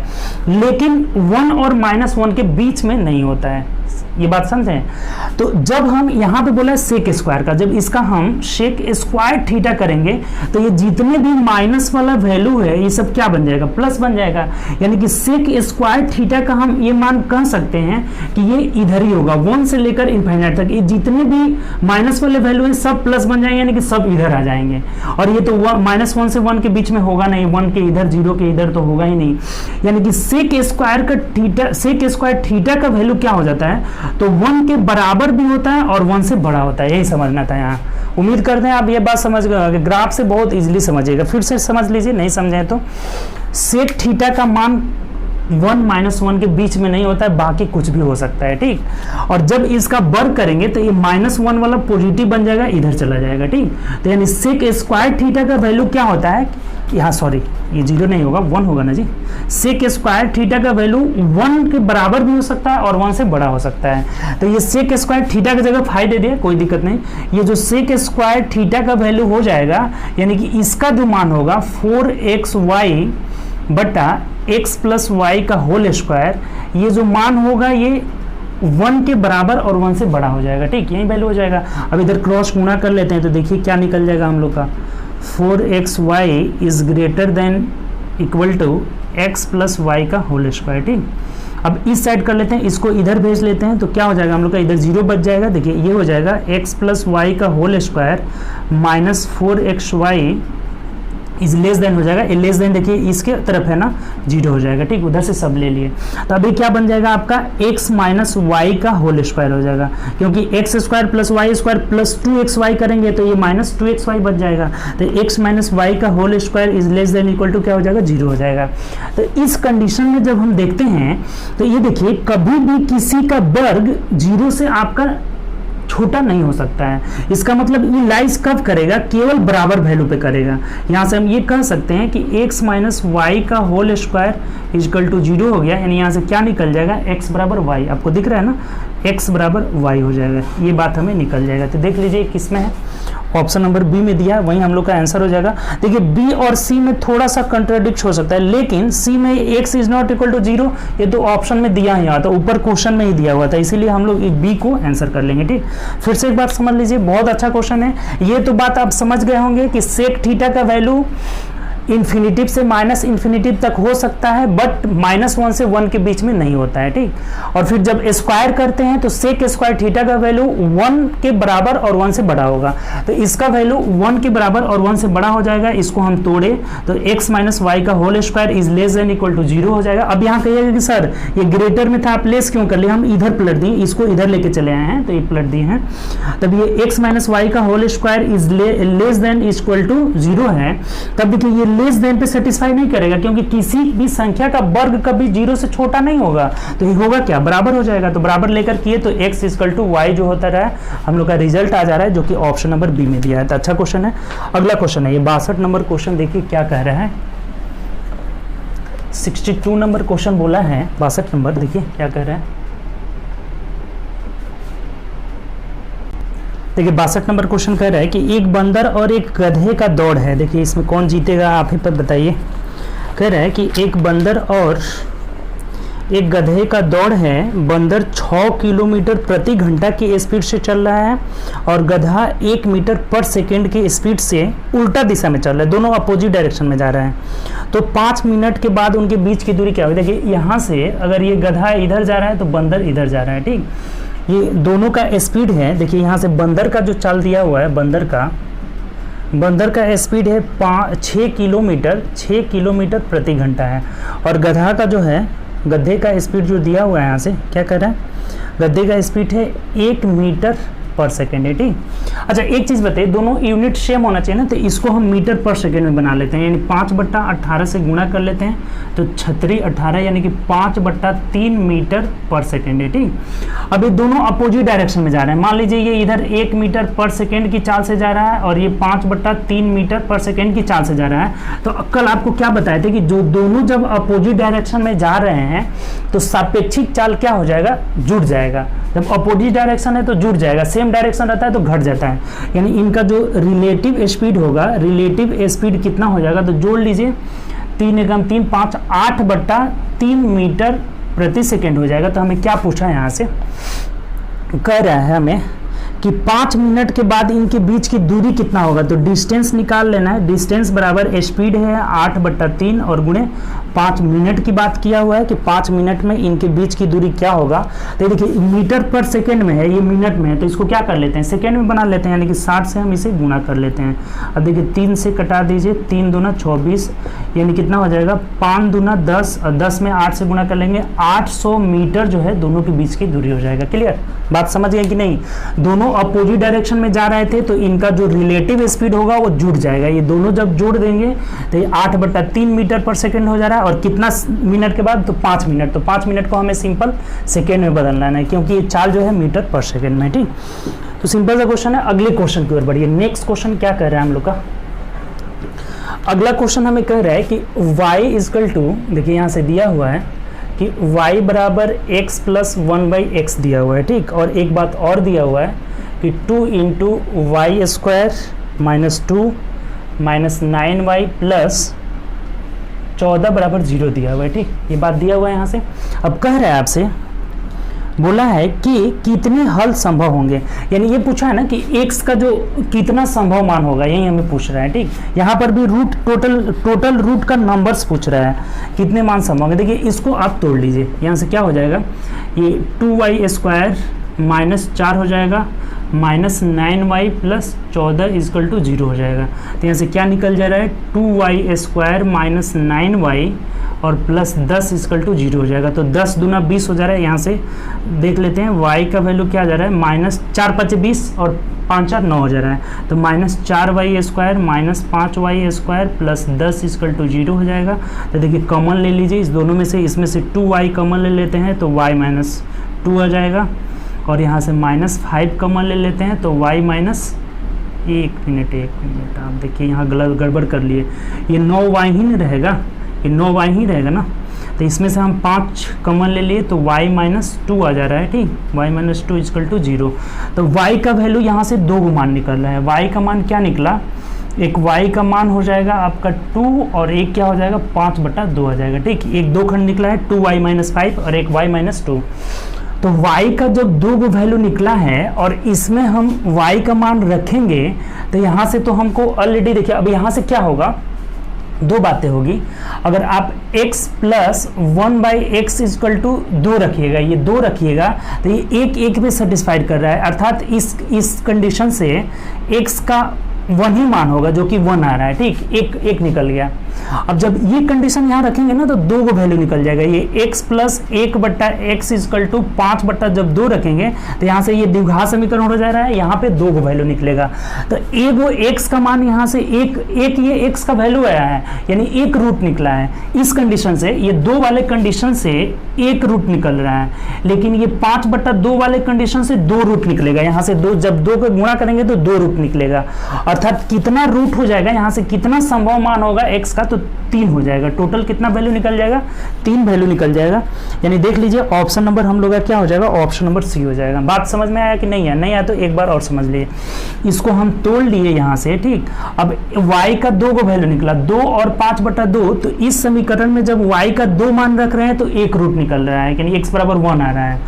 लेकिन 1 और -1 के बीच में नहीं होता है। ये बात समझें। तो जब हम यहाँ पे बोला सेक स्क्वायर का, जब इसका हम सेक स्क्वायर थीटा करेंगे तो ये जितने भी माइनस वाला वैल्यू है ये सब क्या बन जाएगा, प्लस बन जाएगा। यानी कि सेक स्क्वायर थीटा का हम ये मान कह सकते हैं कि ये इधर ही होगा, 1 से लेकर इनफाइनाइट तक। ये जितने भी माइनस वाले वैल्यू हैं सब प्लस बन जाएंगे, यानी कि सब इधर आ जाएंगे। और ये तो -1 से 1 के बीच में होगा नहीं, 1 के इधर 0 के इधर तो होगा ही नहीं। यानी कि सेक स्क्वायर थीटा का वैल्यू क्या हो जाता है, तो 1 के बराबर भी होता है और 1 से बड़ा होता है। यही समझना था यहाँ। उम्मीद करते हैं आप ये बात समझ गए। ग्राफ से बहुत इजीली समझिएगा, फिर से समझ लीजिए, नहीं समझे तो। सेक थीटा का मान 1 - 1 के बीच में नहीं होता है, बाकी कुछ भी हो सकता है, ठीक। और जब इसका वर्ग करेंगे तो ये -1 वाला पॉजिटिव बन जाएगा, इधर चला जाएगा, ठीक। तो यानी सेक स्क्वायर थीटा का वैल्यू क्या होता है, यहाँ सॉरी ये 0 नहीं होगा, 1 होगा ना जी। सेक स्क्वायर थीटा का वैल्यू 1 के बराबर भी हो सकता है और 1 से बड़ा हो सकता है। तो ये सेक स्क्वायर थीटा की जगह फाई दे दिया, कोई दिक्कत नहीं। ये जो सेक स्क्वायर थीटा का वैल्यू हो जाएगा, यानी कि इसका जो मान होगा 4xy बटा x + y का होल स्क्वायर, ये जो मान होगा ये 1 के बराबर और 1 से बड़ा हो जाएगा, ठीक। यही वैल्यू हो जाएगा। अब इधर क्रॉस गुणा कर लेते हैं तो देखिए क्या निकल जाएगा हम लोग का, 4xy is greater than equal to x + y का होल स्क्वायर, ठीक। अब इस साइड कर लेते हैं, इसको इधर भेज लेते हैं तो क्या हो जाएगा हम लोग का, इधर 0 बच जाएगा। देखिए ये हो जाएगा x + y का whole square -4xy is less than हो जाएगा। ये लेस देन देखिए इसके तरफ है ना, 0 हो जाएगा, ठीक। उधर से सब ले लिए तो अभी क्या बन जाएगा आपका, x - y का होल स्क्वायर हो जाएगा, क्योंकि x² + y² + 2xy करेंगे तो ये -2xy बच जाएगा। तो x - y का whole square is less than equal to क्या हो जाएगा, 0 हो जाएगा। तो इस कंडीशन में जब हम देखते हैं तो ये देखिए कभी भी किसी का वर्ग 0 से आपका छोटा नहीं हो सकता है। इसका मतलब ये लाइज कब करेगा, केवल बराबर वैल्यू पे करेगा। यहाँ से हम ये कह सकते हैं कि x - y का होल स्क्वायर इक्वल टू 0 हो गया। यानी यहाँ से क्या निकल जाएगा, x = y, आपको दिख रहा है ना, x = y हो जाएगा। ये बात हमें निकल जाएगा। तो देख लीजिए किस में है, ऑप्शन नंबर बी में दिया है, वहीं हम लोग का आंसर हो जाएगा। देखिए बी और सी में थोड़ा सा कंट्राडिक्ट हो सकता है, लेकिन सी में x ≠ = 0 ये तो ऑप्शन में दिया ही आता, ऊपर क्वेश्चन में ही दिया हुआ था, इसीलिए हम लोग बी को आंसर कर लेंगे, ठीक। फिर से एक बार समझ लीजिए, बहुत अच्छा क्वेश्चन है। ये तो बात आप समझ गए होंगे कि सेक थीटा का वैल्यू इन्फिनिटिव से -इन्फिनिटिव तक हो सकता है, बट -1 से 1 के बीच में नहीं होता है, ठीक। और फिर जब स्क्वायर करते हैं तो सेक स्क्वायर थीटा का वैल्यू 1 के बराबर और 1 से बड़ा होगा। तो इसका वैल्यू 1 के बराबर और 1 से बड़ा हो जाएगा। इसको हम तोड़े तो x - y का whole square is less than equal to 0 हो जाएगा। अब यहाँ कहिएगा कि सर ये ग्रेटर में था, आप लेस क्यों कर लिए, हम इधर पलट दिए, इसको इधर लेके चले आए हैं तो ये पलट दिए हैं। तब ये x - y का whole square is less than equal to 0 है। तब देखिए ये लेस देन पे सेटिस्फाई नहीं करेगा, क्योंकि किसी भी संख्या का वर्ग कभी 0 से छोटा नहीं होगा। तो ये होगा क्या, बराबर हो जाएगा। तो बराबर लेकर किए तो x = y जो होता रहा है, हम लोग का रिजल्ट आ जा रहा है, जो कि ऑप्शन नंबर बी में दिया है। तो अच्छा क्वेश्चन है। अगला क्वेश्चन है ये 62 नंबर क्वेश्चन, देखिए क्या कह रहा है। 62 नंबर क्वेश्चन बोला है, 62 नंबर देखिए क्या कह रहा है। देखिए 62 नंबर क्वेश्चन कह रहा है कि एक बंदर और एक गधे का दौड़ है। देखिए इसमें कौन जीतेगा आप ही पर बताइए। कह रहा है कि एक बंदर और एक गधे का दौड़ है। बंदर 6 किलोमीटर प्रति घंटा की स्पीड से चल रहा है और गधा 1 मीटर पर सेकेंड की स्पीड से उल्टा दिशा में चल रहा है, दोनों अपोजिट डायरेक्शन में जा रहे हैं। तो 5 मिनट के बाद उनके बीच की दूरी क्या होगी। देखिए यहाँ से अगर ये गधा इधर जा रहा है तो बंदर इधर जा रहा है, ठीक। ये दोनों का स्पीड है, देखिए यहाँ से बंदर का जो चाल दिया हुआ है, बंदर का स्पीड है 6 किलोमीटर प्रति घंटा है। और गधा का जो है, गधे का स्पीड जो दिया हुआ है यहाँ से क्या कर रहा है, गधे का स्पीड है 1 मीटर पर सेकेंड है, ठीक। अच्छा एक चीज़ बताइए, दोनों यूनिट सेम होना चाहिए ना, तो इसको हम मीटर पर सेकेंड में बना लेते हैं, यानी 5/18 से गुणा कर लेते हैं, तो 6×18 यानी कि 5/3 मीटर पर सेकेंड है, ठीक। अब ये दोनों अपोजिट डायरेक्शन में जा रहे हैं, मान लीजिए ये इधर 1 मीटर पर सेकेंड की चाल से जा रहा है और ये 5/3 मीटर पर सेकेंड की चाल से जा रहा है। तो कल आपको क्या बताए थे कि जो दोनों जब अपोजिट डायरेक्शन में जा रहे हैं तो सापेक्षिक चाल क्या हो जाएगा, जुड़ जाएगा। जब अपोजिट डायरेक्शन है तो जुड़ जाएगा, सेम डायरेक्शन रहता है तो घट जाता है, यानी इनका जो रिलेटिव स्पीड होगा, रिलेटिव स्पीड कितना हो जाएगा, तो जोड़ लीजिए 3 एकम 3 5 8/3 मीटर प्रति सेकेंड हो जाएगा। तो हमें क्या पूछा है यहाँ से, कह रहा है हमें कि 5 मिनट के बाद इनके बीच की दूरी कितना होगा, तो डिस्टेंस निकाल लेना है। डिस्टेंस बराबर स्पीड है 8/3 और गुणे 5 मिनट की बात किया हुआ है कि 5 मिनट में इनके बीच की दूरी क्या होगा। तो देखिए मीटर पर सेकेंड में है, ये मिनट में है, तो इसको क्या कर लेते हैं, सेकेंड में बना लेते हैं, यानी कि 60 से हम इसे गुणा कर लेते हैं। अब देखिए 3 से कटा दीजिए, 3 दूना 24 यानी कितना हो जाएगा, 5 दूना 10 और 10 में 8 से गुणा कर लेंगे, 800 मीटर जो है दोनों के बीच की दूरी हो जाएगा। क्लियर, बात समझ गए कि नहीं। दोनों अपोजिट डायरेक्शन में जा रहे थे तो इनका जो रिलेटिव स्पीड होगा वो जुड़ जाएगा, ये दोनों जब जोड़ देंगे तो ये 8/3 मीटर पर सेकेंड हो जा रहा है, और कितना मिनट के बाद, तो 5 मिनट। तो 5 मिनट को हमें सिंपल सेकेंड में बदलना है, क्योंकि ये चाल जो है मीटर पर सेकेंड में, ठीक। तो सिंपल सा क्वेश्चन है। अगले क्वेश्चन की ओर बढ़िए। नेक्स्ट क्वेश्चन क्या कह रहा है हम लोग का, अगला क्वेश्चन हमें कह रहा है कि y, देखिए यहाँ से दिया हुआ है कि y बराबर x + 1/x दिया हुआ है, ठीक। और एक बात और दिया हुआ है कि 2 × y² - 2 - 9y + 14 बराबर 0 दिया हुआ है, ठीक। ये बात दिया हुआ है यहाँ से। अब कह रहा है आपसे, बोला है कि कितने हल संभव होंगे, यानी ये पूछा है ना कि x का जो कितना संभव मान होगा, यही हमें पूछ रहा है, ठीक। यहाँ पर भी रूट टोटल रूट का नंबर्स पूछ रहा है, कितने मान संभव होंगे। देखिए इसको आप तोड़ लीजिए, यहाँ से क्या हो जाएगा, ये 2y² - 4 हो जाएगा, -9y + 14 = 0 हो जाएगा। तो यहाँ से क्या निकल जा रहा है, 2y² - 9y और +10 = 0 हो जाएगा। तो 10 दूना 20 हो जा रहा है। यहाँ से देख लेते हैं y का वैल्यू क्या आ जा रहा है, -4 × 5 = 20 और 5 × 4 = 9 हो जा रहा है। तो -4y² - 5y² + 10 = 0 हो जाएगा। तो देखिए कॉमन ले लीजिए इस दोनों में से, इसमें से 2y कॉमन ले लेते हैं तो y - 2 आ जाएगा, और यहाँ से -5 कॉमन ले लेते हैं तो y - 1 मिनट आप देखिए यहाँ गलत गड़बड़ कर लिए, ये 9y ही नहीं रहेगा, ये 9y ही रहेगा ना। तो इसमें से हम 5 कॉमन ले लिए तो y - 2 आ जा रहा है, ठीक। y - 2 = 0। तो y का वैल्यू यहाँ से 2 मान निकल रहा है। y का मान क्या निकला, एक y का मान हो जाएगा आपका 2 और एक क्या हो जाएगा, 5/2 आ जाएगा, ठीक। एक 2 खंड निकला है, 2y - 5 और एक y - 2। तो y का जब 2 वैल्यू निकला है और इसमें हम y का मान रखेंगे तो यहाँ से तो हमको ऑलरेडी देखिए, अब यहाँ से क्या होगा, 2 बातें होगी। अगर आप x + 1/x = 2 रखिएगा, ये 2 रखिएगा तो ये एक पे सेटिस्फाइड कर रहा है, अर्थात इस कंडीशन से x का 1 ही मान होगा जो कि 1 आ रहा है, ठीक। एक निकल गया। अब जब ये कंडीशन यहाँ रखेंगे ना तो 2 को वैल्यू निकल जाएगा, ये x + 1/x = 5 जब 2 रखेंगे तो यहाँ से ये द्विघात समीकरण हो जा रहा है, यहाँ पे 2 को वैल्यू निकलेगा। तो एगो x का मान यहाँ से एक ये x का वैल्यू आया है, यानी 1 रूट निकला है। इस कंडीशन से, ये 2 वाले कंडीशन से 1 रूट निकल रहा है, लेकिन ये 5/2 वाले कंडीशन से 2 रूट निकलेगा। यहाँ से 2 जब 2 को गुणा करेंगे तो 2 रूट निकलेगा, अर्थात कितना रूट हो जाएगा, यहाँ से कितना संभव मान होगा x का, तो 3 हो जाएगा। टोटल कितना वैल्यू निकल जाएगा, 3 वैल्यू निकल जाएगा। यानी देख लीजिए ऑप्शन नंबर हम लोग का क्या हो जाएगा, ऑप्शन नंबर सी हो जाएगा। बात समझ में आया कि नहीं है, नहीं आया तो एक बार और समझ लिए। इसको हम तोड़ लिए यहाँ से, ठीक। अब y का 2 को वैल्यू निकला, 2 और 5/2, तो इस समीकरण में जब y का 2 मान रख रहे हैं तो 1 रूट निकल रहा है, यानी x = 1 आ रहा है।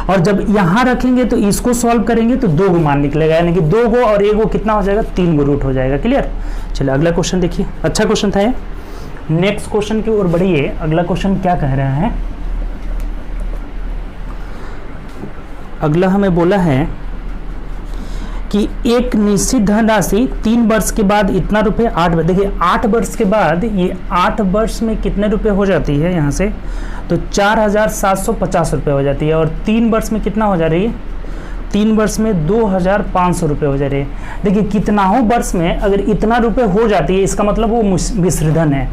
और जब यहाँ रखेंगे तो इसको सॉल्व करेंगे तो 2 को मान निकलेगा, यानी कि 2 को और 1 को कितना हो जाएगा, 3 को रूट हो जाएगा। क्लियर। चलिए अगला क्वेश्चन देखिए, अच्छा क्वेश्चन था ये। नेक्स्ट क्वेश्चन की ओर बढ़िए। अगला क्वेश्चन क्या कह रहा है, अगला हमें बोला है कि एक निश्चित धनराशि 3 वर्ष के बाद इतना रुपए 8, देखिए 8 वर्ष के बाद ये 8 वर्ष में कितने रुपए हो जाती है, यहाँ से तो 4750 रुपये हो जाती है, और 3 वर्ष में कितना हो जा रही है, 3 वर्ष में 2500 रुपये हो जा रहे हैं। देखिए कितना हो वर्ष में अगर इतना रुपए हो जाती है, इसका मतलब वो मिश्रधन है।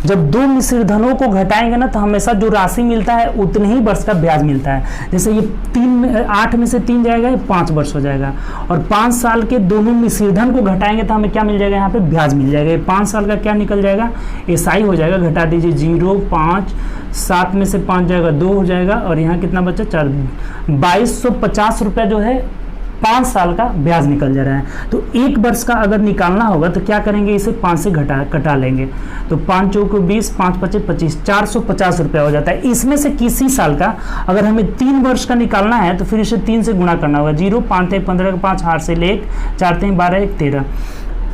जब 2 मिश्रधनों को घटाएंगे ना तो हमेशा जो राशि मिलता है उतने ही वर्ष का ब्याज मिलता है। जैसे ये 8 में से 3 जाएगा, ये 5 वर्ष हो जाएगा, और 5 साल के दोनों मिश्रधन को घटाएंगे तो हमें क्या मिल जाएगा, यहाँ पे ब्याज मिल जाएगा। ये 5 साल का क्या निकल जाएगा, एसआई हो जाएगा। घटा दीजिए 0, 5, 7 में से 5 जाएगा 2 हो जाएगा, और यहाँ कितना बचा 4, 2250 रुपया जो है 5 साल का ब्याज निकल जा रहा है। तो 1 वर्ष का अगर निकालना होगा तो क्या करेंगे, इसे 5 से कटा लेंगे। तो 5 चौको 20, 5 पचे 25, 450 रुपया हो जाता है। इसमें से किसी साल का अगर हमें 3 वर्ष का निकालना है तो फिर इसे 3 से गुणा करना होगा। 0, 5 15, 5 8 से 1, 4 3 12, 1 13।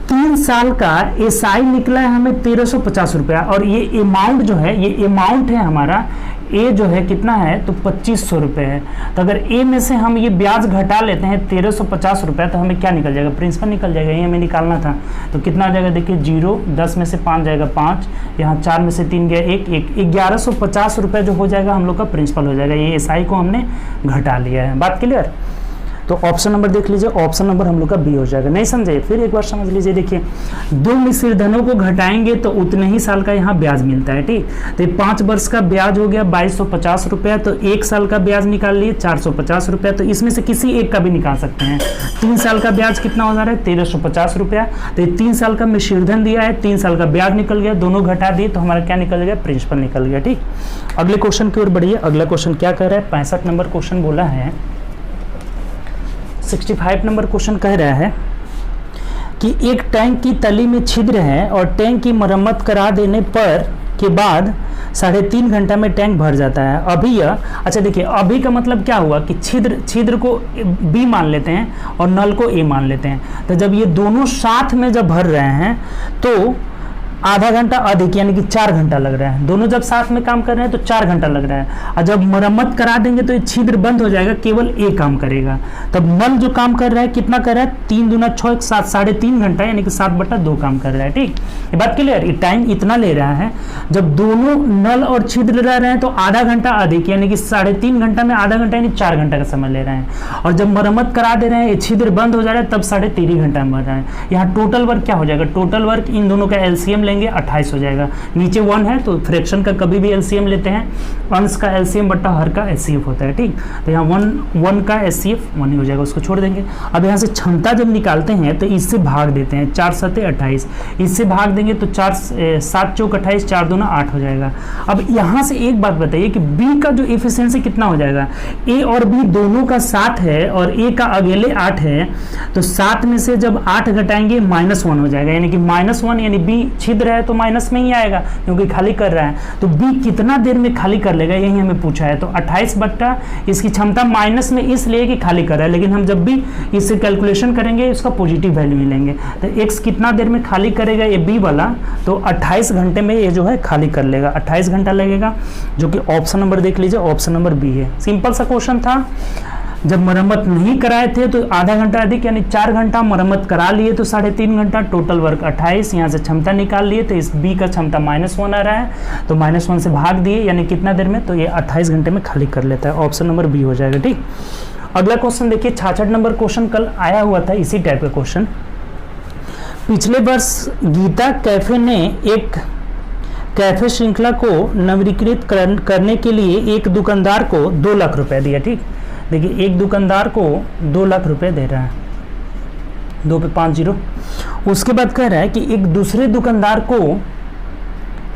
3 साल का एसआई निकला है हमें 1350 रुपया, और ये अमाउंट जो है, ये अमाउंट है हमारा, ए जो है कितना है तो 2500 रुपये है। तो अगर ए में से हम ये ब्याज घटा लेते हैं 1350 रुपया, तो हमें क्या निकल जाएगा, प्रिंसिपल निकल जाएगा। ये हमें निकालना था, तो कितना आ जाएगा देखिए 0, 10 में से 5 जाएगा 5, यहाँ 4 में से 3 गया 1, 1150 रुपये जो हो जाएगा हम लोग का प्रिंसिपल हो जाएगा। ये एसआई को हमने घटा लिया है। बात क्लियर। तो ऑप्शन नंबर देख लीजिए, ऑप्शन नंबर हम लोग का बी हो जाएगा। नहीं समझे फिर एक बार समझ लीजिए। देखिए 2 मिश्रधनों को घटाएंगे तो उतने ही साल का यहाँ ब्याज मिलता है, ठीक। तो 5 वर्ष का ब्याज हो गया 2250 रुपया, तो 1 साल का ब्याज निकाल लिए 450 रुपया। तो इसमें से किसी एक का भी निकाल सकते हैं। 3 साल का ब्याज कितना हो जा रहा है 1350 रुपया। तो 3 साल का मिश्रधन दिया है, 3 साल का ब्याज निकल गया, दोनों घटा दिए तो हमारा क्या निकल गया, प्रिंसिपल निकल गया, ठीक। अगले क्वेश्चन की ओर बढ़िए। अगला क्वेश्चन क्या कह रहा है, 65 नंबर क्वेश्चन बोला है। 65 नंबर क्वेश्चन कह रहा है कि एक टैंक की तली में छिद्र है और टैंक की मरम्मत करा देने पर के बाद 3.5 घंटा में टैंक भर जाता है। अभी यह, अच्छा देखिए अभी का मतलब क्या हुआ कि छिद्र को बी मान लेते हैं और नल को ए मान लेते हैं। तो जब ये दोनों साथ में जब भर रहे हैं तो आधा घंटा अधिक यानी कि 4 घंटा लग रहा है। दोनों जब साथ में काम कर रहे हैं तो 4 घंटा लग रहा है। और जब मरम्मत करा देंगे तो ये छिद्र बंद हो जाएगा, केवल ए काम करेगा। तब नल जो काम कर रहा है कितना कर रहा है, 3 दूना 6, 7, 3.5 घंटा यानी कि 7/2 काम कर रहा है, ठीक। ये बात क्लियर। ये टाइम इतना ले रहा है। जब दोनों नल और छिद्र रह रहे हैं तो आधा घंटा अधिक यानी कि 3.5 घंटा में आधा घंटा यानी 4 घंटा का समय ले रहे हैं। और जब मरम्मत करा दे रहे हैं, ये छिद्र बंद हो जा रहा है, तब 3.5 घंटा में भर रहा है। यहाँ टोटल वर्क क्या हो जाएगा, टोटल वर्क इन दोनों का एलसीएम लेंगे 28 हो जाएगा। नीचे 1 है तो फ्रैक्शन का कभी भी एलसीएम लेते हैं, अंश का एलसीएम बट्टा हर का एचसीएफ होता है, ठीक। तो यहाँ 1 का एचसीएफ 1 ही हो जाएगा, उसको छोड़ देंगे। अब यहाँ से क्षमता जब निकालते हैं तो इससे भाग देते हैं, 4 7 28, इससे भाग देंगे तो 7 चौक 28, 4 दूना 8 हो जाएगा। अब यहाँ से एक बात बताइए कि बी का जो एफिशिएंसी कितना हो जाएगा, ए और बी दोनों का 7 है और ए का अकेले 8 है, तो 7 में से जब 8 घटाएंगे -1 हो जाएगा, यानी कि -1 यानी बी छिद्र है तो माइनस में ही आएगा क्योंकि खाली कर रहा है। तो बी कितना देर में खाली कर लेगा, यही हमें पूछा है। तो 28 बट्टा इसकी क्षमता माइनस में इसलिए कि खाली कर रहा है, लेकिन हम जब भी इससे कैलकुलेशन करेंगे इसका पॉजिटिव वैल्यू मिलेंगे। तो एक्स कितना देर में खाली करेगा ये बी वाला, तो 28 घंटे में ये जो है खाली कर लेगा, 28 घंटा लगेगा, जो कि ऑप्शन नंबर देख लीजिए, ऑप्शन नंबर बी है। सिंपल सा क्वेश्चन था। जब मरम्मत नहीं कराए थे तो आधा घंटा अधिक यानी 4 घंटा, मरम्मत करा लिए तो 3.5 घंटा, टोटल वर्क 28। यहाँ से क्षमता निकाल लिए तो इस बी का क्षमता -1 आ रहा है, तो -1 से भाग दिए यानी कितना देर में, तो ये 28 घंटे में खाली कर लेता है। ऑप्शन नंबर बी हो जाएगा, ठीक। अगला क्वेश्चन देखिए, 66 नंबर क्वेश्चन कल आया हुआ था इसी टाइप का क्वेश्चन। पिछले वर्ष गीता कैफे ने एक कैफे श्रृंखला को नवीनीकृत करने के लिए एक दुकानदार को 2 लाख रुपए दिया, ठीक। देखिए एक दुकानदार को 2 लाख रुपए दे रहा है, 2 पे 5 0। उसके बाद कह रहा है कि एक दूसरे दुकानदार को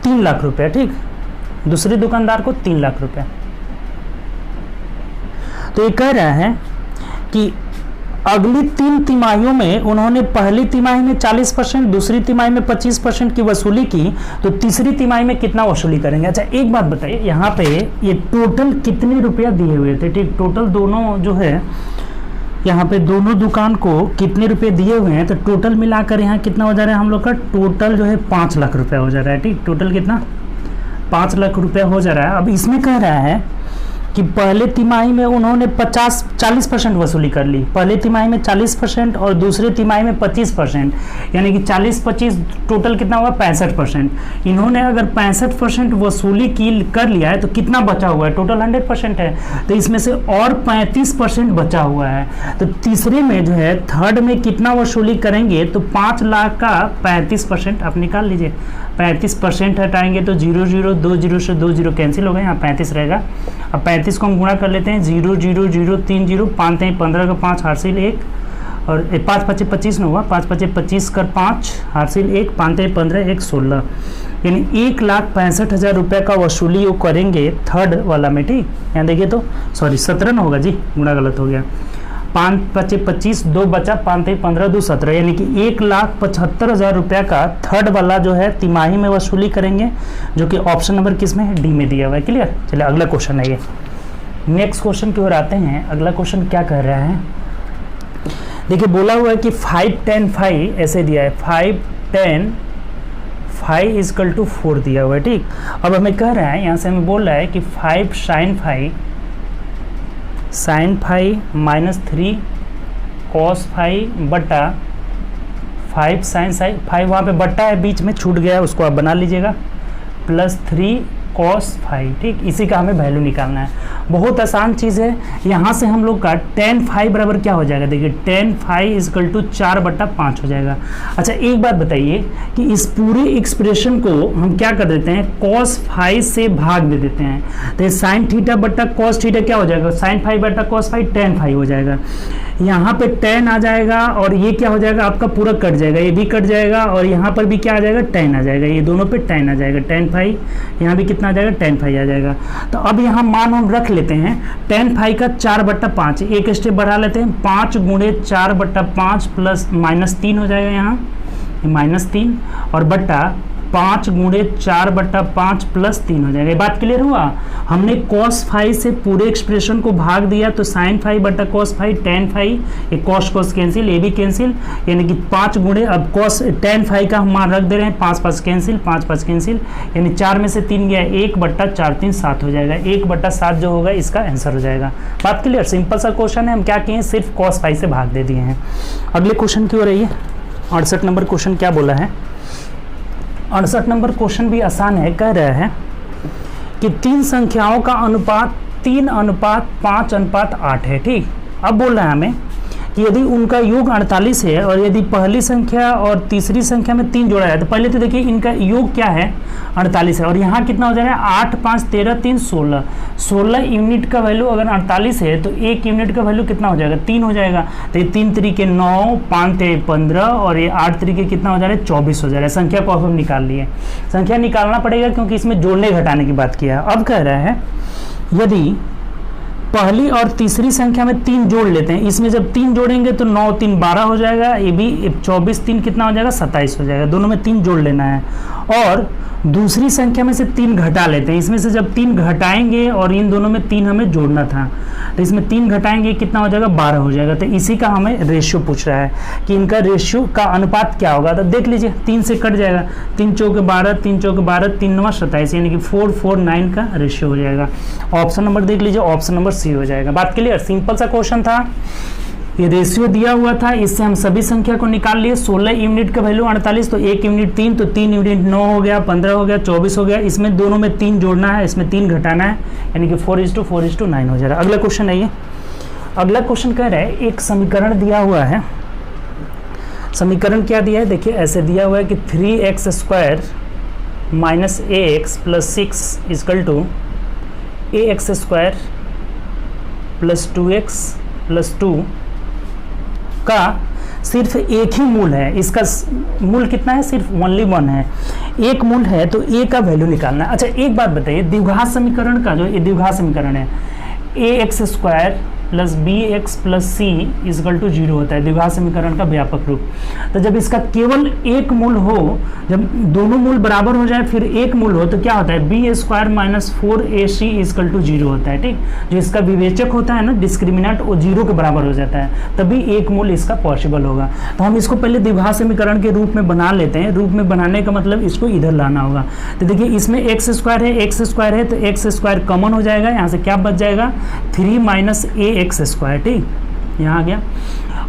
3 लाख रुपए, ठीक। दूसरे दुकानदार को 3 लाख रुपए। तो ये कह रहा है कि अगली 3 तिमाहियों में उन्होंने पहली तिमाही में 40%, दूसरी तिमाही में 25% की वसूली की, तो तीसरी तिमाही में कितना वसूली करेंगे। अच्छा एक बात बताइए, यहाँ पे ये टोटल कितने रुपया दिए हुए थे, ठीक। टोटल दोनों जो है यहाँ पे दोनों दुकान को कितने रुपए दिए हुए हैं, तो टोटल मिलाकर यहाँ कितना हो जा रहा है हम लोग का, टोटल जो है 5 लाख रुपया हो जा रहा है, ठीक। टोटल कितना 5 लाख रुपया हो जा रहा है। अब इसमें कह रहा है कि पहले तिमाही में उन्होंने 40% वसूली कर ली, पहले तिमाही में 40% और दूसरे तिमाही में 25%, यानी कि 40-25 टोटल कितना हुआ 65%। इन्होंने अगर 65% वसूली कर लिया है तो कितना बचा हुआ है, टोटल 100% है, तो इसमें से और 35% बचा हुआ है। तो तीसरे में जो है थर्ड में कितना वसूली करेंगे, तो 5 लाख का 35% आप निकाल लीजिए। 35% हटाएंगे तो 0 0 2 0 से 2 0 कैंसिल हो गए, यहाँ 35 रहेगा। अब 35 को हम गुणा कर लेते हैं, 0 0 0 3 0, 5 3 15 का 5 हासिल 1, और 5 5 25 में हुआ, 5 5 25 कर 5 हासिल 1, 5 3 15 1 16, यानी 1,65,000 रुपये का वसूली वो करेंगे थर्ड वाला में। ठीक, यहाँ देखिए तो सॉरी 17 ना होगा जी, गुणा गलत हो गया। 5 5 25 2 बचा, 5 3 15 2 17, यानी कि 1,75,000 रुपये का थर्ड वाला जो है तिमाही में वसूली करेंगे, जो कि ऑप्शन नंबर किस में है, डी में दिया हुआ है। क्लियर। चलिए अगला क्वेश्चन है ये। नेक्स्ट क्वेश्चन की ओर आते हैं। अगला क्वेश्चन क्या कह रहा है, देखिए बोला हुआ है कि 5 10 5 ऐसे दिया है, 5 10 5 इजकल टू 4 दिया हुआ है। ठीक, अब हमें कह रहा है, यहाँ से हमें बोल रहा है कि 5 sin 5 माइनस 3 cos 5 बटा 5 sin 5, वहाँ पे बट्टा है बीच में छूट गया है, उसको आप बना लीजिएगा, प्लस 3 cos 5। ठीक, इसी का हमें वैल्यू निकालना है। बहुत आसान चीज़ है। यहाँ से हम लोग का tan 5 बराबर क्या हो जाएगा, देखिए tan 5 इजकल टू 4/5 हो जाएगा। अच्छा एक बात बताइए कि इस पूरे एक्सप्रेशन को हम क्या कर देते हैं, cos 5 से भाग दे देते हैं, तो sin थीटा बट्टा cos थीटा क्या हो जाएगा, sin 5 बट्टा cos 5 tan 5 हो जाएगा। यहाँ पे tan आ जाएगा और ये क्या हो जाएगा, आपका पूरा कट जाएगा, ये भी कट जाएगा, और यहाँ पर भी क्या आ जाएगा, tan आ जाएगा, ये दोनों पे tan आ जाएगा, tan 5, यहाँ भी कितना आ जाएगा, tan 5 आ जाएगा। तो अब यहाँ मान हम रख लेते हैं, tan 5 का 4/5, एक स्टेप बढ़ा लेते हैं, 5 गुणे 4/5 प्लस -3 हो जाएगा, यहाँ -3 और बट्टा 5 गुणे 4/5 प्लस 3 हो जाएगा। ये बात क्लियर हुआ। हमने cos 5 से पूरे एक्सप्रेशन को भाग दिया, तो sin 5 बटा cos 5 tan 5, ये cos कैंसिल, ये भी कैंसिल, यानी कि 5 गुणे, अब cos tan 5 का हम मान रख दे रहे हैं, 5 5 कैंसिल, 5 5 कैंसिल, यानी 4 में से 3 गया, 1/4 3 7 हो जाएगा, 1/7 जो होगा इसका आंसर हो जाएगा। बात क्लियर। सिंपल सा क्वेश्चन है, हम क्या किए, सिर्फ cos 5 से भाग दे दिए हैं। अगले क्वेश्चन की ओर आइए। 68 नंबर क्वेश्चन क्या बोला है, 68 नंबर क्वेश्चन भी आसान है। कह रहा है कि 3 संख्याओं का अनुपात 3:5:8 है। ठीक, अब बोल रहा है हमें कि यदि उनका योग 48 है और यदि पहली संख्या और तीसरी संख्या में 3 जोड़ा जाए, तो पहले तो देखिए इनका योग क्या है, 48 है, और यहाँ कितना हो जाएगा, 8 5 13 3 16, 16 यूनिट का वैल्यू अगर 48 है तो 1 यूनिट का वैल्यू कितना हो जाएगा, 3 हो जाएगा। तो ये 3 तरीके 9, 5 3 15 और ये 8 तरीके कितना हो जा रहा है, 24 हो जा रहा है। संख्या को अब हम निकाल लिए, संख्या निकालना पड़ेगा क्योंकि इसमें जोड़ने घटाने की बात किया है। अब कह रहा है यदि पहली और तीसरी संख्या में 3 जोड़ लेते हैं, इसमें जब 3 जोड़ेंगे तो 9 3 12 हो जाएगा, ये भी 24 3 कितना हो जाएगा, 27 हो जाएगा। दोनों में 3 जोड़ लेना है, और दूसरी संख्या में से 3 घटा लेते हैं, इसमें से जब 3 घटाएंगे और इन दोनों में 3 हमें जोड़ना था, तो इसमें 3 घटाएंगे कितना हो जाएगा, 12 हो जाएगा। तो इसी का हमें रेशियो पूछ रहा है कि इनका रेशियो का अनुपात क्या होगा। तो देख लीजिए 3 से कट जाएगा, 3 चौके 12, 3 चौके 12, 3 9 27, यानी कि 449 का रेशियो हो जाएगा। ऑप्शन नंबर देख लीजिए, ऑप्शन नंबर सी हो जाएगा। बात क्लियर। सिंपल सा क्वेश्चन था, ये रेशियो दिया हुआ था, इससे हम सभी संख्या को निकाल लिए। 16 यूनिट का वैल्यू 48, तो 1 यूनिट 3, तो 3 यूनिट 9 हो गया, 15 हो गया, 24 हो गया। इसमें दोनों में 3 जोड़ना है, इसमें 3 घटाना है, यानी कि 4:4:9 हो जाएगा। अगला क्वेश्चन है ये। अगला क्वेश्चन कह रहा है एक समीकरण दिया हुआ है। समीकरण क्या दिया है, देखिए ऐसे दिया हुआ है कि 3x² minus ax plus 6 is equal to ax² plus 2x plus 2 का सिर्फ एक ही मूल है। इसका मूल कितना है, सिर्फ ओनली 1 है, एक मूल है, तो a का वैल्यू निकालना है। अच्छा एक बात बताइए, द्विघात समीकरण का जो ये द्विघात समीकरण है, ax² plus b x plus c is equal to 0 होता है, द्विघात समीकरण का व्यापक रूप। तो जब इसका केवल एक मूल हो, जब दोनों मूल बराबर हो जाए फिर एक मूल हो, तो क्या होता है, B square minus 4ac equal to 0 होता है। ठीक, जो इसका विवेचक होता है ना, डिस्क्रिमिनेंट, वो 0 के बराबर हो जाता है, तभी एक मूल इसका पॉसिबल होगा। तो हम इसको पहले द्विघात समीकरण के रूप में बना लेते हैं। रूप में बनाने का मतलब इसको इधर लाना होगा। तो देखिए इसमें एक्स स्क्वायर है, एक्स स्क्वायर है, तो एक्स स्क्वायर कॉमन हो जाएगा, यहाँ से क्या बच जाएगा, 3 माइनस ए एक्स स्क्वायर। ठीक, यहाँ आ गया।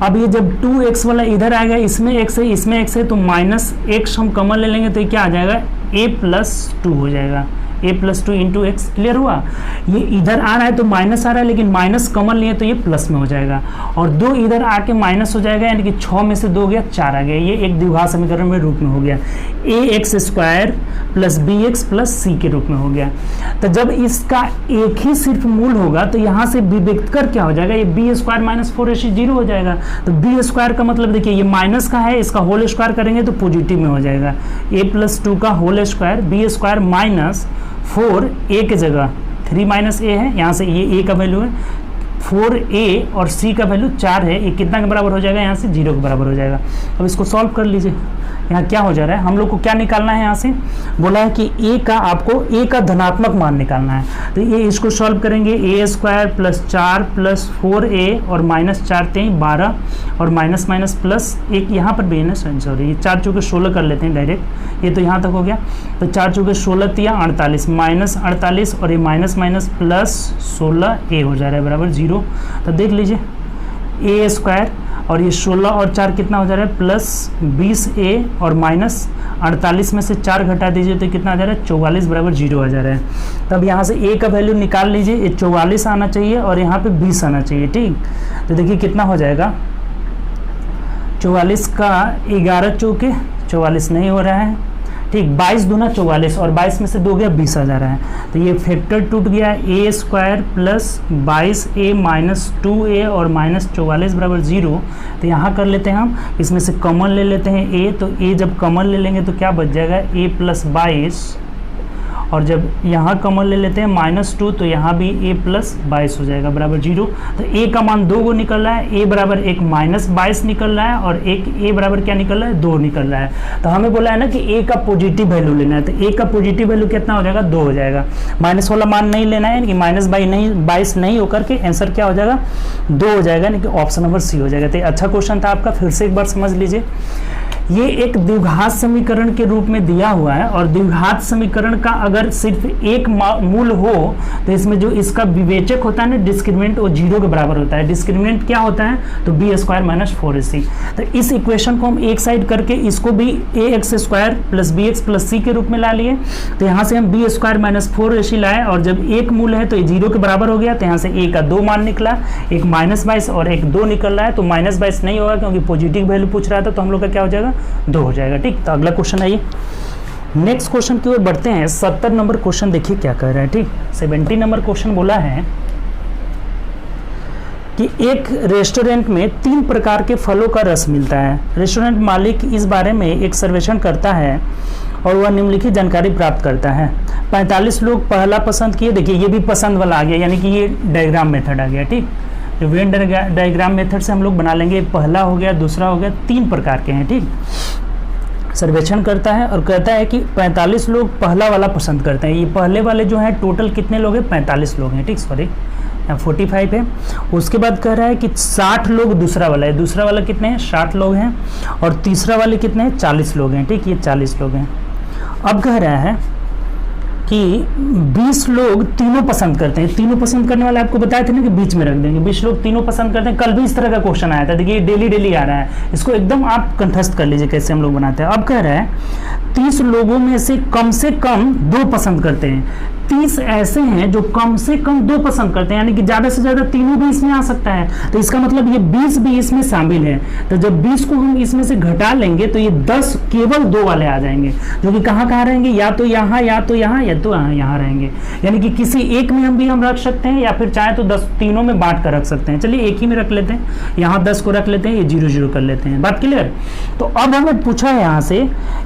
अब ये जब 2x वाला इधर आएगा, इसमें x है, इसमें x है, तो माइनस x हम कॉमन ले लेंगे, तो ये क्या आ जाएगा, a प्लस 2 हो जाएगा, a plus 2 into x. Clear हुआ। ये इधर आ रहा है तो माइनस आ रहा है, लेकिन माइनस कॉमन लिए तो ये प्लस में हो जाएगा, और 2 इधर आके माइनस हो जाएगा, यानी कि 6 में से 2 गया, 4 आ गया। ये एक द्विघात समीकरण में रूप में हो गया, a x square plus b x plus c के रूप में हो गया। तो जब इसका एक ही सिर्फ मूल होगा तो यहाँ से विवेक्तर क्या हो जाएगा, ये बी स्क्वायर माइनस 4ac 0 हो जाएगा। तो बी स्क्वायर का मतलब देखिए ये माइनस का है, इसका होल स्क्वायर करेंगे तो पॉजिटिव में हो जाएगा, a प्लस 2 का whole square, B square minus 4 a के जगह 3 माइनस a है, यहाँ से ये a का वैल्यू है, 4a और c का वैल्यू 4 है, ये कितना के बराबर हो जाएगा, यहाँ से 0 के बराबर हो जाएगा। अब इसको सॉल्व कर लीजिए। यहाँ क्या हो जा रहा है, हम लोग को क्या निकालना है, यहाँ से बोला है कि a का, आपको a का धनात्मक मान निकालना है। तो ये इसको सॉल्व करेंगे, a square plus 4 plus 4a और माइनस 4 3 12 और माइनस माइनस प्लस एक यहाँ पर भी है ना, सॉरी ये 4 चौके 16 कर लेते हैं डायरेक्ट, ये तो यहाँ तक हो गया। तो 4 चौके 16 या 48 माइनस 48 और ये माइनस माइनस प्लस 16a हो जा रहा है बराबर 0। तो देख लीजिए a स्क्वायर और ये 16 और 4 कितना हो जा रहा है, प्लस 20a और माइनस 48 में से 4 घटा दीजिए तो कितना आ जा रहा है, 44 बराबर 0 आ जा रहा है। तब यहाँ से a का वैल्यू निकाल लीजिए, ये 44 आना चाहिए और यहाँ पे 20 आना चाहिए। ठीक, तो देखिए कितना हो जाएगा, 44 का 11 चौके 44 नहीं हो रहा है। ठीक, 22 दूना 44 और 22 में से 2 गया 20 आ जा रहा है। तो ये फैक्टर टूट गया, a square plus 22a minus 2a और माइनस 44 बराबर 0। तो यहाँ कर लेते हैं हम, इसमें से कॉमन ले लेते हैं a, तो a जब कॉमन ले लेंगे तो क्या बच जाएगा, a प्लस 22, और जब यहाँ कॉमन ले लेते हैं माइनस 2 तो यहाँ भी a प्लस 22 हो जाएगा बराबर 0। तो a का मान 2 को निकल रहा है, a बराबर एक माइनस 22 निकल रहा है और एक a बराबर क्या निकल रहा है, 2 निकल रहा है। तो हमें बोला है ना कि a का पॉजिटिव वैल्यू लेना है, तो a का पॉजिटिव वैल्यू कितना हो जाएगा, 2 हो जाएगा। माइनस वाला मान नहीं लेना है, यानी कि माइनस 22 नहीं होकर के आंसर क्या हो जाएगा, 2 हो जाएगा, यानी कि ऑप्शन नंबर सी हो जाएगा। तो अच्छा क्वेश्चन था आपका, फिर से एक बार समझ लीजिए। ये एक द्विघात समीकरण के रूप में दिया हुआ है, और द्विघात समीकरण का अगर सिर्फ एक मूल हो तो इसमें जो इसका विवेचक होता है ना, डिस्क्रिमिनेंट, वो 0 के बराबर होता है। डिस्क्रिमिनेंट क्या होता है, तो बी स्क्वायर माइनस 4ac। तो इस इक्वेशन को हम एक साइड करके इसको भी a x square plus b x plus c के रूप में ला लिए। तो यहाँ से हम बी स्क्वायर माइनस 4ac लाए, और जब एक मूल है तो ये 0 के बराबर हो गया, तो यहाँ से ए का 2 मान निकला, एक माइनस 22 और एक 2 निकल रहा है। तो माइनस 22 नहीं होगा क्योंकि पॉजिटिव वैल्यू पूछ रहा था, तो हम लोग का क्या हो जाएगा, 2 हो जाएगा। ठीक, तो अगला क्वेश्चन आइए, नेक्स्ट क्वेश्चन की ओर बढ़ते हैं। 70 नंबर क्वेश्चन देखिए क्या कह रहा है। ठीक, 70 नंबर क्वेश्चन बोला है कि एक रेस्टोरेंट में 3 प्रकार के फलों का रस मिलता है। रेस्टोरेंट मालिक इस बारे में एक सर्वेक्षण करता है और वह निम्नलिखित जानकारी प्राप्त करता है। 45 लोग पहला पसंद किए, देखिए ये भी पसंद वाला आ गया, यानी कि ये डायग्राम मेथड आ गया। ठीक, जो वेन डायग्राम मेथड से हम लोग बना लेंगे, पहला हो गया, दूसरा हो गया, 3 प्रकार के हैं। ठीक, सर्वेक्षण करता है और कहता है कि 45 लोग पहला वाला पसंद करते हैं। ये पहले वाले जो हैं टोटल कितने लोग हैं, 45 लोग हैं। ठीक, सॉरी यहाँ 45 है। उसके बाद कह रहा है कि 60 लोग दूसरा वाला है, दूसरा वाला कितने हैं, 60 लोग हैं, और तीसरा वाले कितने हैं, 40 लोग हैं। ठीक, ये 40 लोग हैं। अब कह रहा है कि 20 लोग तीनों पसंद करते हैं। तीनों पसंद करने वाले आपको बताए थे ना कि बीच में रख देंगे, 20 लोग तीनों पसंद करते हैं। कल भी इस तरह का क्वेश्चन आया था, देखिए डेली डेली आ रहा है, इसको एकदम आप कंठस्थ कर लीजिए कैसे हम लोग बनाते हैं। अब कह रहा है 30 लोगों में से कम 2 पसंद करते हैं। 30 ऐसे हैं जो कम से कम 2 पसंद करते हैं, यानी कि ज़्यादा से ज़्यादा तीनों भी इसमें आ सकता है। तो इसका मतलब ये 20 भी इसमें शामिल है। तो जब 20 को हम इसमें से घटा लेंगे तो ये 10 केवल 2 वाले आ जाएंगे, जो कि कहाँ रहेंगे, या तो यहाँ, या तो यहाँ, या तो यहाँ रहेंगे। यानी कि किसी एक में हम रख सकते हैं, या फिर चाहे तो 10 तीनों में बांट कर रख सकते हैं। चलिए एक ही में रख लेते हैं, यहाँ 10 को रख लेते हैं, ये 0 0 कर लेते हैं। बात क्लियर। तो अब हमें पूछा है यहाँ से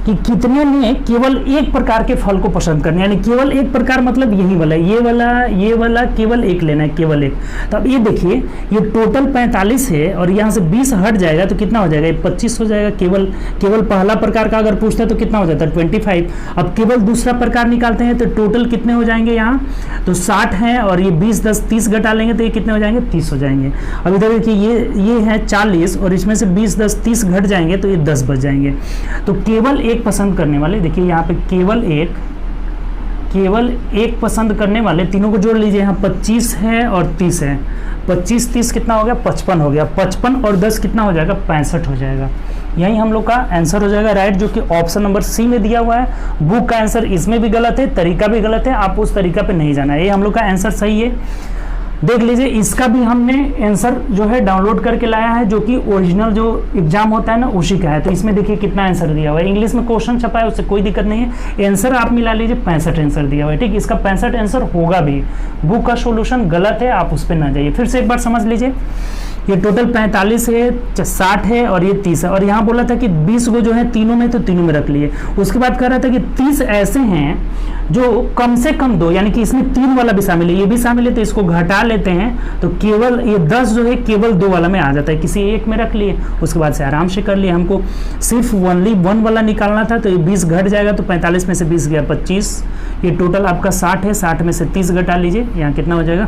कि कितने ने केवल एक प्रकार के फल को पसंद करने, यानी केवल एक प्रकार मतलब यही वाला, ये वाला केवल एक लेना है, केवल एक। तो अब ये देखिए, ये टोटल 45 है और यहाँ से 20 हट जाएगा तो कितना हो जाएगा, ये 25 हो जाएगा। केवल पहला प्रकार का अगर पूछता है तो कितना हो जाता है, 25। अब केवल दूसरा प्रकार निकालते हैं तो टोटल कितने हो जाएंगे यहाँ, तो 60 है और ये 20 10 30 घटा लेंगे तो ये कितने हो जाएंगे, 30 हो जाएंगे। अब इधर देखिए, ये है 40 और इसमें से 20 10 30 घट जाएंगे तो ये 10 बच जाएंगे। तो केवल एक पसंद करने वाले, देखिए यहाँ पे केवल एक पसंद करने वाले, तीनों को जोड़ लीजिए, यहाँ 25 है और 30 है। 25 30 कितना हो गया, 55 हो गया। 55 और 10 कितना हो जाएगा, 65 हो जाएगा। यही हम लोग का आंसर हो जाएगा राइट, जो कि ऑप्शन नंबर सी में दिया हुआ है। बुक का आंसर इसमें भी गलत है, तरीका भी गलत है, आप उस तरीका पे नहीं जाना है। ये हम लोग का आंसर सही है। देख लीजिए, इसका भी हमने आंसर जो है डाउनलोड करके लाया है, जो कि ओरिजिनल जो एग्जाम होता है ना उसी का है। तो इसमें देखिए कितना आंसर दिया हुआ है, इंग्लिश में क्वेश्चन छपा है, उससे कोई दिक्कत नहीं है। आंसर आप मिला लीजिए, 65 आंसर दिया हुआ है, ठीक। इसका 65 आंसर होगा भी। बुक का सोल्यूशन गलत है, आप उस पर ना जाइए। फिर से एक बार समझ लीजिए, ये टोटल 45 है, 60 है और ये 30 है। और यहाँ बोला था कि 20 को जो है तीनों में, तो तीनों में रख लिए। उसके बाद कह रहा था कि 30 ऐसे हैं जो कम से कम दो, यानी कि इसमें 3 वाला भी शामिल है, ये भी शामिल है, तो इसको घटा लेते हैं तो केवल ये 10 जो है केवल 2 वाला में आ जाता है, किसी एक में रख लिए। उसके बाद से आराम से कर लिए। हमको सिर्फ ओनली 1 वाला निकालना था, तो ये 20 घट जाएगा, तो 45 में से 20 गया 25। ये टोटल आपका 60 है, 60 में से 30 घटा लीजिए, यहाँ कितना हो जाएगा,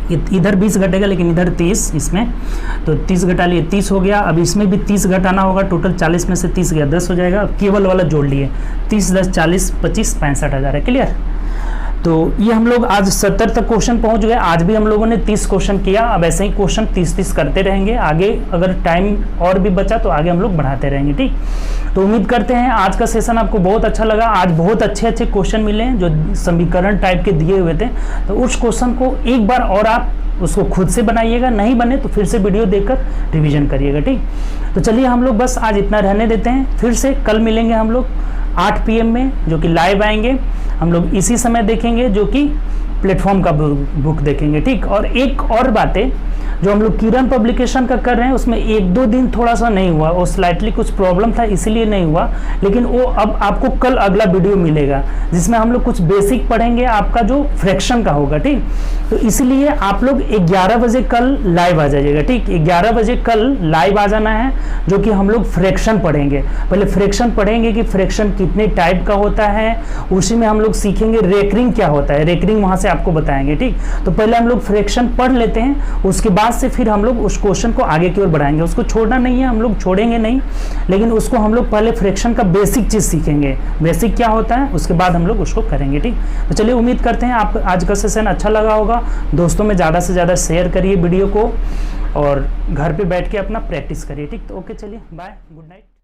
इधर 20 घटेगा लेकिन इधर 30, इसमें तो 30 घटा लिए 30 हो गया। अब इसमें भी 30 घटाना होगा, टोटल 40 में से 30 गया 10 हो जाएगा। अब केवल वाला जोड़ लिए, 30 10 40 25 65,000 है। क्लियर। तो ये हम लोग आज 70 तक क्वेश्चन पहुंच गए। आज भी हम लोगों ने 30 क्वेश्चन किया। अब ऐसे ही क्वेश्चन 30 करते रहेंगे आगे, अगर टाइम और भी बचा तो आगे हम लोग बढ़ाते रहेंगे, ठीक। तो उम्मीद करते हैं आज का सेशन आपको बहुत अच्छा लगा। आज बहुत अच्छे क्वेश्चन मिले हैं जो समीकरण टाइप के दिए हुए थे। तो उस क्वेश्चन को एक बार और आप उसको खुद से बनाइएगा, नहीं बने तो फिर से वीडियो देखकर रिवीजन करिएगा, ठीक। तो चलिए हम लोग बस आज इतना रहने देते हैं। फिर से कल मिलेंगे हम लोग 8 PM में, जो कि लाइव आएंगे। हम लोग इसी समय देखेंगे, जो कि प्लेटफॉर्म का बुक देखेंगे, ठीक। और एक और बात है, जो हम लोग किरण पब्लिकेशन का कर रहे हैं उसमें 1-2 दिन थोड़ा सा नहीं हुआ, वो स्लाइटली कुछ प्रॉब्लम था इसीलिए नहीं हुआ, लेकिन वो अब आपको कल अगला वीडियो मिलेगा जिसमें हम लोग कुछ बेसिक पढ़ेंगे, आपका जो फ्रैक्शन का होगा, ठीक। तो इसलिए आप लोग 11 बजे कल लाइव आ जाइएगा, ठीक। 11 बजे कल लाइव आ जाना है, जो कि हम लोग फ्रैक्शन पढ़ेंगे। पहले फ्रैक्शन पढ़ेंगे कि फ्रैक्शन कितने टाइप का होता है, उसी में हम लोग सीखेंगे रेकरिंग क्या होता है, रेकरिंग वहां से आपको बताएंगे, ठीक। तो पहले हम लोग फ्रैक्शन पढ़ लेते हैं, उसके बाद से फिर हम लोग उस क्वेश्चन को आगे की ओर बढ़ाएंगे। उसको छोड़ना नहीं है, हम लोग छोड़ेंगे नहीं, लेकिन उसको हम लोग पहले फ्रैक्शन का बेसिक चीज सीखेंगे, बेसिक क्या होता है, उसके बाद हम लोग उसको करेंगे, ठीक। तो चलिए, उम्मीद करते हैं आपको आज का सेशन अच्छा लगा होगा। दोस्तों में ज़्यादा से ज़्यादा शेयर करिए वीडियो को और घर पे बैठ के अपना प्रैक्टिस करिए, ठीक। तो ओके, चलिए बाय, गुड नाइट।